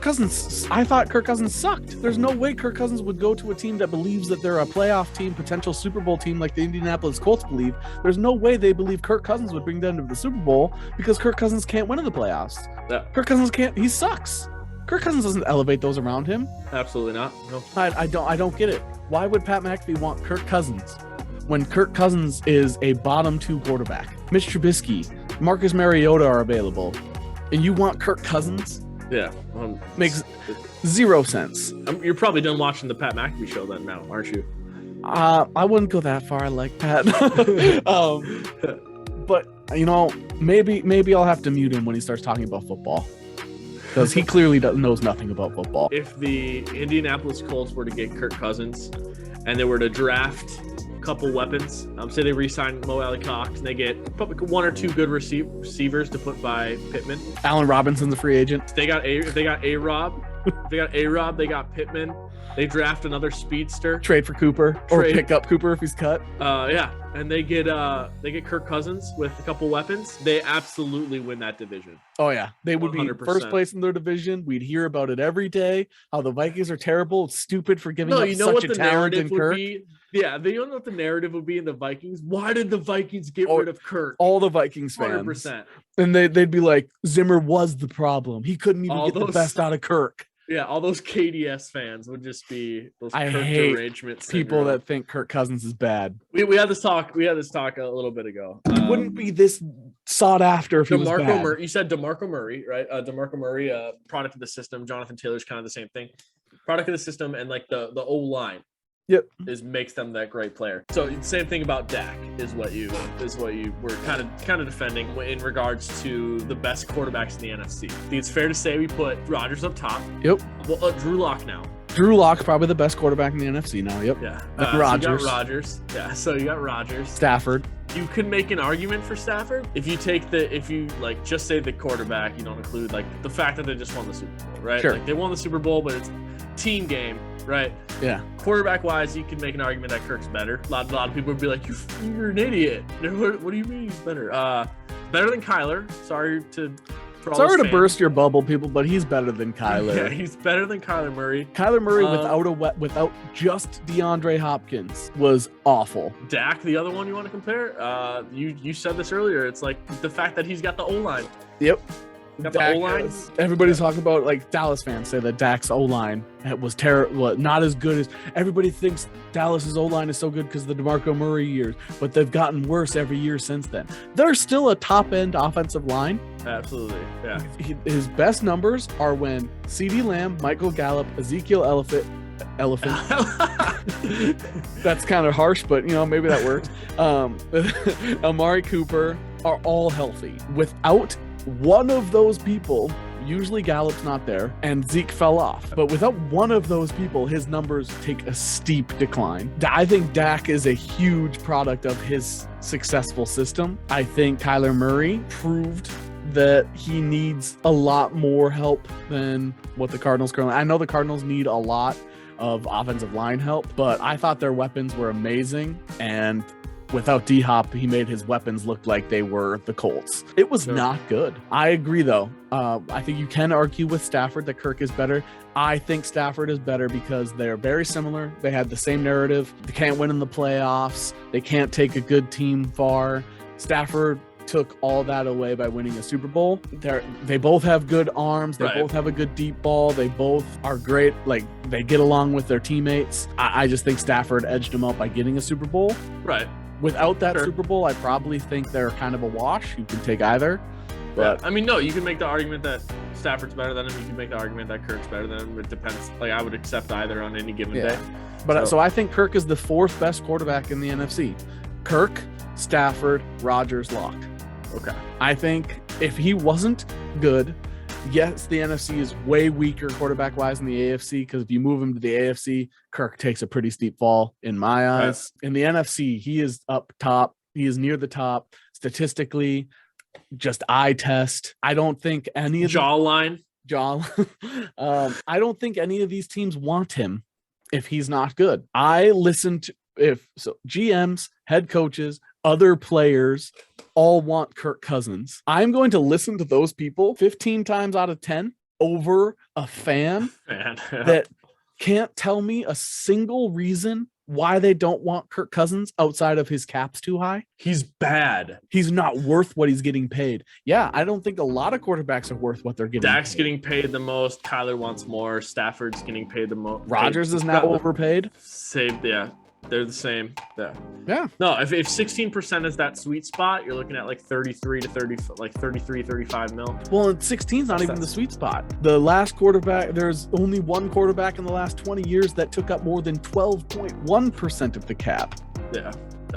I thought Kirk Cousins sucked. There's no way Kirk Cousins would go to a team that believes that they're a playoff team, potential Super Bowl team like the Indianapolis Colts believe. There's no way they believe Kirk Cousins would bring them to the Super Bowl because Kirk Cousins can't win in the playoffs. Yeah. Kirk Cousins can't. He sucks. Kirk Cousins doesn't elevate those around him. Absolutely not. No. I don't get it. Why would Pat McAfee want Kirk Cousins when Kirk Cousins is a bottom 2 quarterback? Mitch Trubisky, Marcus Mariota are available. And you want Kirk Cousins? Yeah. Makes zero sense. You're probably done watching the Pat McAfee show then now, aren't you? I wouldn't go that far. I like Pat. But, maybe I'll have to mute him when he starts talking about football. Because he clearly knows nothing about football. If the Indianapolis Colts were to get Kirk Cousins and they were to draft couple weapons. Say they re-sign Mo Alley Cox and they get probably 1 or 2 good receivers to put by Pittman. Allen Robinson's a free agent. They got A-Rob. They got Pittman. They draft another speedster. Trade for Cooper or pick up Cooper if he's cut. Yeah. And they get Kirk Cousins with a couple weapons. They absolutely win that division. Oh yeah. They would 100%. be first place in their division. We'd hear about it every day. How the Vikings are terrible. It's stupid for giving up such a talent in Kirk. Yeah, they don't know what the narrative would be in the Vikings. Why did the Vikings get rid of Kirk? All the Vikings fans. 100%. And they'd be like, Zimmer was the problem. He couldn't even get the best out of Kirk. Yeah, all those KDS fans would just be those I Kirk hate derangement people that think Kirk Cousins is bad. We had this talk. We had this talk a little bit ago. He wouldn't be this sought after if he was bad. Murray, you said DeMarco Murray, right? DeMarco Murray, product of the system. Jonathan Taylor's kind of the same thing. Product of the system and like the O line. Yep, makes them that great player. So same thing about Dak is what you were kind of defending in regards to the best quarterbacks in the NFC. I think it's fair to say we put Rodgers up top. Yep. Well, Drew Lock now. Drew Lock probably the best quarterback in the NFC now. Yep. Yeah. Rodgers. So you got Rodgers. Yeah. So you got Rodgers. Stafford. You could make an argument for Stafford if you just say the quarterback. You don't include like the fact that they just won the Super Bowl, right? Sure. Like they won the Super Bowl, but it's team game. Right. Yeah. Quarterback wise, you can make an argument that Kirk's better. A lot of people would be like, "You're an idiot." What do you mean he's better? Better than Kyler. Sorry to burst your bubble, people, but he's better than Kyler. Yeah, he's better than Kyler Murray. Kyler Murray without just DeAndre Hopkins was awful. Dak, the other one you want to compare? You said this earlier. It's like the fact that he's got the O-line. Yep. Dak, everybody's talking about, like, Dallas fans say that Dak's O-line was terrible, not as good as everybody thinks. Dallas's O-line is so good because of the DeMarco Murray years, but they've gotten worse every year since then. They're still a top-end offensive line. Absolutely, yeah. His best numbers are when CeeDee Lamb, Michael Gallup, Ezekiel Elephant. That's kind of harsh, but maybe that works. Amari Cooper are all healthy. Without one of those people, usually Gallup's not there, and Zeke fell off. But without one of those people, his numbers take a steep decline. I think Dak is a huge product of his successful system. I think Kyler Murray proved that he needs a lot more help than what the Cardinals currently. I know the Cardinals need a lot of offensive line help, but I thought their weapons were amazing, and without D-Hop, he made his weapons look like they were the Colts. It was not good. I agree, though. I think you can argue with Stafford that Kirk is better. I think Stafford is better because they're very similar. They had the same narrative. They can't win in the playoffs. They can't take a good team far. Stafford took all that away by winning a Super Bowl. They both have good arms. They both have a good deep ball. They both are great. Like, they get along with their teammates. I just think Stafford edged them out by getting a Super Bowl. Right. Without that Super Bowl, I probably think they're kind of a wash. You can take either. But I mean, no, you can make the argument that Stafford's better than him. You can make the argument that Kirk's better than him. It depends. Like, I would accept either on any given day. But so I think Kirk is the fourth best quarterback in the NFC. Kirk, Stafford, Rodgers, Lock. Okay. I think if he wasn't good, yes, the NFC is way weaker quarterback-wise than the AFC, because if you move him to the AFC, Kirk takes a pretty steep fall in my eyes. In the NFC, he is up top. He is near the top. Statistically, just eye test. I don't think any of jawline. I don't think any of these teams want him if he's not good. I listen to GMs, head coaches, other players all want Kirk Cousins. I'm going to listen to those people 15 times out of 10 over a fan that can't tell me a single reason why they don't want Kirk Cousins outside of his cap's too high. He's bad. He's not worth what he's getting paid. Yeah, I don't think a lot of quarterbacks are worth what they're getting Dak's paid. getting paid the most. Kyler wants more. Stafford's getting paid the most. Rodgers is now overpaid. They're the same. Yeah. No, if 16% is that sweet spot, you're looking at like 33 to 30, like 33, 35 mil. Well, 16 is not even the sweet spot. The last quarterback, there's only one quarterback in the last 20 years that took up more than 12.1% of the cap. Yeah.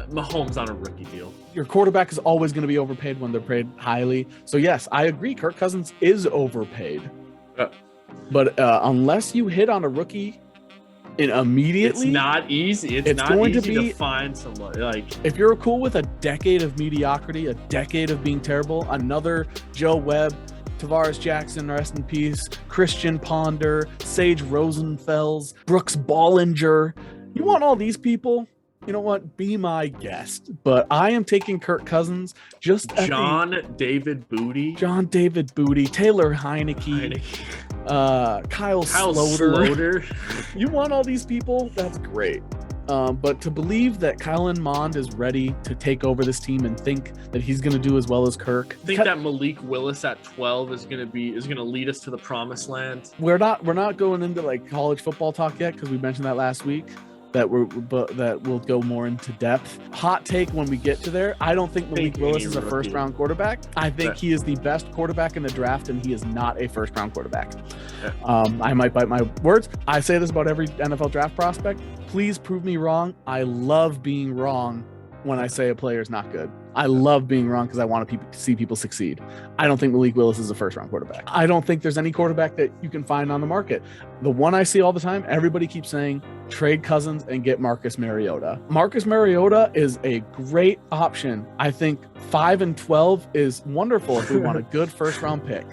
Mahomes on a rookie deal. Your quarterback is always going to be overpaid when they're paid highly. So yes, I agree. Kirk Cousins is overpaid. But unless you hit on a rookie immediately, it's not easy. It's not going easy to find somebody. Like, if you're cool with a decade of mediocrity, a decade of being terrible, another Joe Webb, Tavares Jackson, rest in peace, Christian Ponder, Sage Rosenfels, Brooks Bollinger. You want all these people? You know what? Be my guest. But I am taking Kirk Cousins. John David Booty, Taylor Heineke. Kyle Sloter. You want all these people? That's great. But to believe that Kellen Mond is ready to take over this team and think that he's going to do as well as Kirk. Think that Malik Willis at 12 is going to lead us to the promised land. We're not going into like college football talk yet, because we mentioned that last week. That we'll go more into depth. Hot take when we get to there. I don't think Malik Willis is a first-round quarterback. I think he is the best quarterback in the draft, and he is not a first-round quarterback. I might bite my words. I say this about every NFL draft prospect. Please prove me wrong. I love being wrong when I say a player is not good. I love being wrong because I want to see people succeed. I don't think Malik Willis is a first-round quarterback. I don't think there's any quarterback that you can find on the market. The one I see all the time, everybody keeps saying, trade Cousins and get Marcus Mariota. Marcus Mariota is a great option. I think 5 and 12 is wonderful if we want a good first-round pick.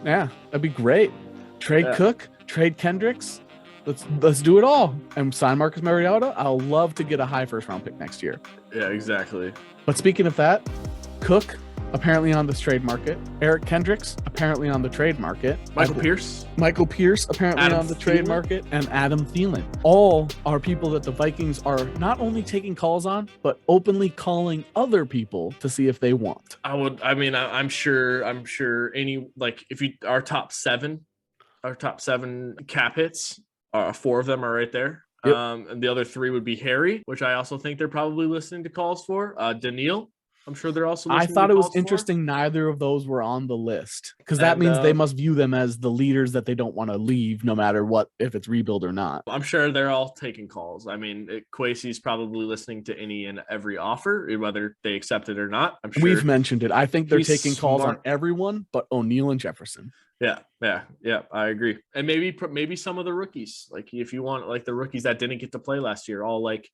Yeah, that'd be great. Trade Cook, trade Kendricks. Let's do it all and sign Marcus Mariota. I'll love to get a high first-round pick next year. Yeah, exactly. But speaking of that, Cook apparently on this trade market. Eric Kendricks apparently on the trade market. Michael Pierce apparently on the trade market, and Adam Thielen. All are people that the Vikings are not only taking calls on, but openly calling other people to see if they want. I'm sure any, like, if our top seven cap hits, 4 of them are right there. Yep. And the other 3 would be Harry, which I also think they're probably listening to calls for. Daniil, I'm sure they're also listening I thought to it was calls interesting for. Neither of those were on the list, because that means they must view them as the leaders that they don't want to leave, no matter what, if it's rebuild or not. I'm sure they're all taking calls. I mean, Kwesi's probably listening to any and every offer, whether they accept it or not. I'm sure we've mentioned it. I think they're taking calls on everyone but O'Neal and Jefferson. Yeah, I agree. And maybe some of the rookies, like if you want, like the rookies that didn't get to play last year, all like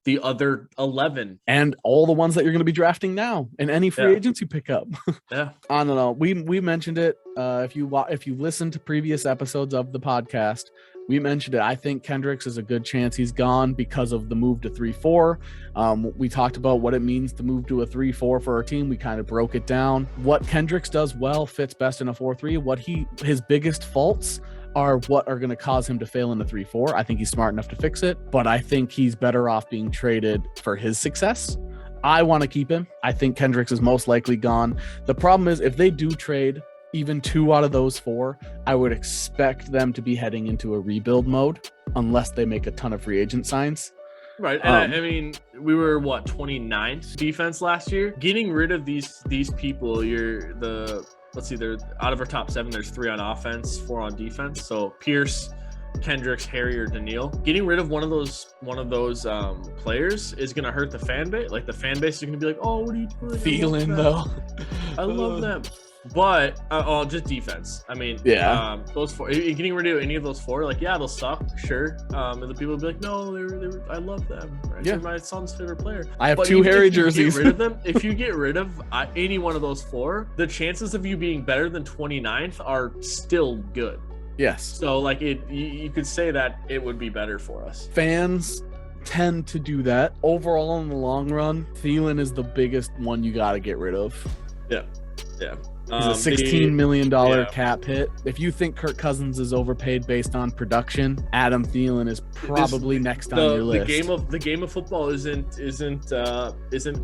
the other 11, and all the ones that you're going to be drafting now, and any free agents you pick up. Yeah, I don't know. We mentioned it. If you listen to previous episodes of the podcast, We mentioned it. I think Kendricks is a good chance he's gone because of the move to 3-4. We talked about what it means to move to a 3-4 for our team. We kind of broke it down. What Kendricks does well fits best in a 4-3. His biggest faults are what are going to cause him to fail in the 3-4. I think he's smart enough to fix it, but I think he's better off being traded for his success. I want to keep him. I think Kendricks is most likely gone. The problem is if they do trade even 2 out of those 4, I would expect them to be heading into a rebuild mode unless they make a ton of free agent signs. Right. And I mean, we were 29th defense last year. Getting rid of these people, let's see, they're out of our top 7, there's 3 on offense, 4 on defense. So Pierce, Kendricks, Harry, or Daniil. Getting rid of one of those players is going to hurt the fan base. Like the fan base is going to be like, oh, what are you doing? Thielen, though. I love them. But just defense. I mean, those 4. Getting rid of any of those 4, like, yeah, they'll suck, sure. And the people will be like, no, I love them. Right? They're my son's favorite player. I have 2 Harry jerseys. Get rid of them. If you get rid of any one of those 4, the chances of you being better than 29th are still good. Yes. So like you could say that it would be better for us. Fans tend to do that. Overall, in the long run, Thielen is the biggest one you got to get rid of. Yeah. He's a $16 million cap hit. If you think Kirk Cousins is overpaid based on production, Adam Thielen is probably next on your list. The game of football isn't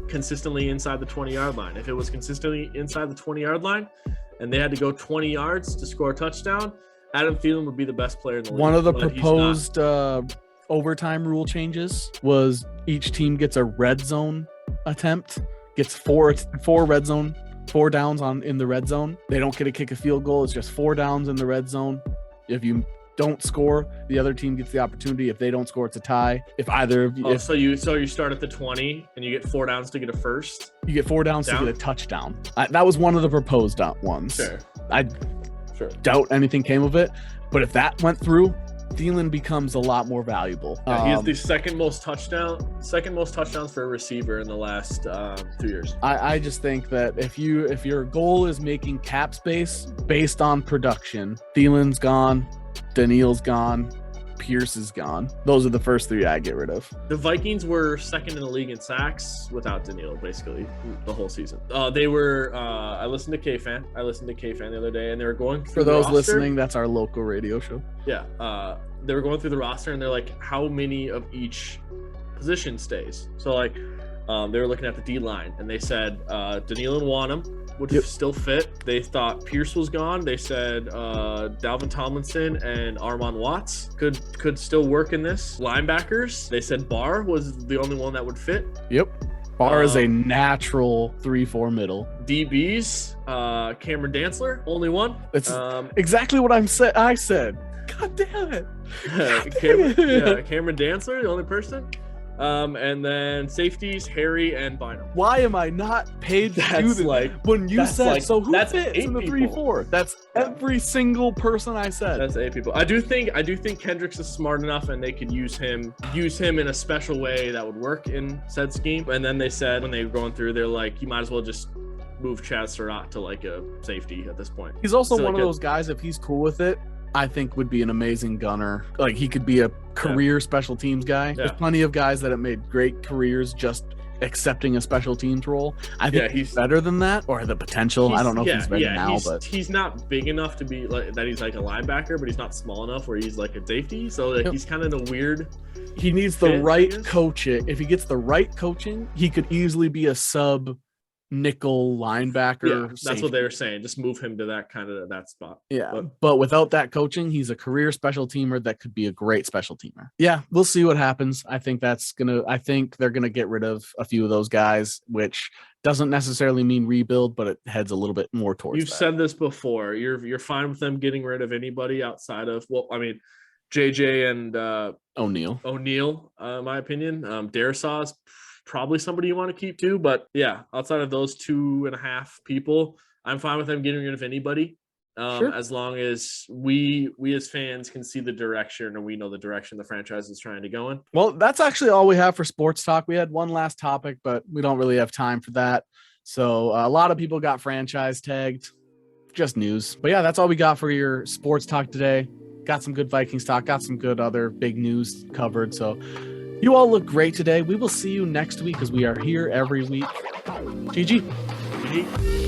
consistently inside the 20-yard line. If it was consistently inside the 20-yard line and they had to go 20 yards to score a touchdown, Adam Thielen would be the best player in the league. One of the proposed overtime rule changes was each team gets a red zone attempt, gets 4 red zone 4 downs in the red zone. They don't get to kick a field goal. It's just 4 downs in the red zone. If you don't score, the other team gets the opportunity. If they don't score, it's a tie. If either of you, so you start at the 20 and you get 4 downs to get a first. You get 4 downs to get a touchdown. That was one of the proposed ones. Sure. I doubt anything came of it, but if that went through, Thielen becomes a lot more valuable. He has the second most touchdowns for a receiver in the last 2 years. I just think that if your goal is making cap space based on production, Thielen's gone, Daniil's gone, Pierce is gone. Those are the first 3 I get rid of. The Vikings were second in the league in sacks without Daniil, basically the whole season. They were. I listened to K-Fan. the other day, and they were going through. For those the roster. listening, that's our local radio show. Yeah. They were going through the roster, and they're like, how many of each position stays? So like, they were looking at the D line, and they said Daniil and Wanham would still fit. They thought Pierce was gone. They said Dalvin Tomlinson and Armon Watts could still work in this. Linebackers, they said Barr was the only one that would fit. Yep. Barr is a natural 3-4 middle. DBs, Cameron Dantzler, only one. It's exactly what I said. God damn it. Cameron Dantzler, the only person. And then safeties, Harry and Bynum. Why am I not paid to do this? When you said, so who fits in the 3-4? That's every single person I said. That's 8 people. I do think Kendricks is smart enough, and they could use him in a special way that would work in said scheme. And then they said when they were going through, they're like, you might as well just move Chaz Surratt to like a safety at this point. He's also one of those guys, if he's cool with it, I think would be an amazing gunner. Like he could be a career special teams guy. There's plenty of guys that have made great careers just accepting a special teams role. I think he's better than that, or the potential. I don't know if he's ready now, but he's not big enough to be like that. He's like a linebacker, but he's not small enough where he's like a safety. So like he's kind of in a weird. He needs the right coaching. If he gets the right coaching, he could easily be a sub nickel linebacker. That's what they were saying. Just move him to that spot. But without that coaching, he's a career special teamer that could be a great special teamer. We'll see what happens. I think they're gonna get rid of a few of those guys, which doesn't necessarily mean rebuild, but it heads a little bit more towards You've said this before. You're fine with them getting rid of anybody outside of JJ and O'Neal, in my opinion. Darrisaw's probably somebody you want to keep too, but outside of those 2.5 people, I'm fine with them getting rid of anybody. As long as we as fans can see the direction, and we know the direction the franchise is trying to go in. Well, that's actually all we have for sports talk. We had one last topic, but we don't really have time for that. So a lot of people got franchise tagged, just news. But that's all we got for your sports talk today. got some good Vikings talk, got some good other big news covered. So you all look great today. We will see you next week because we are here every week. GG.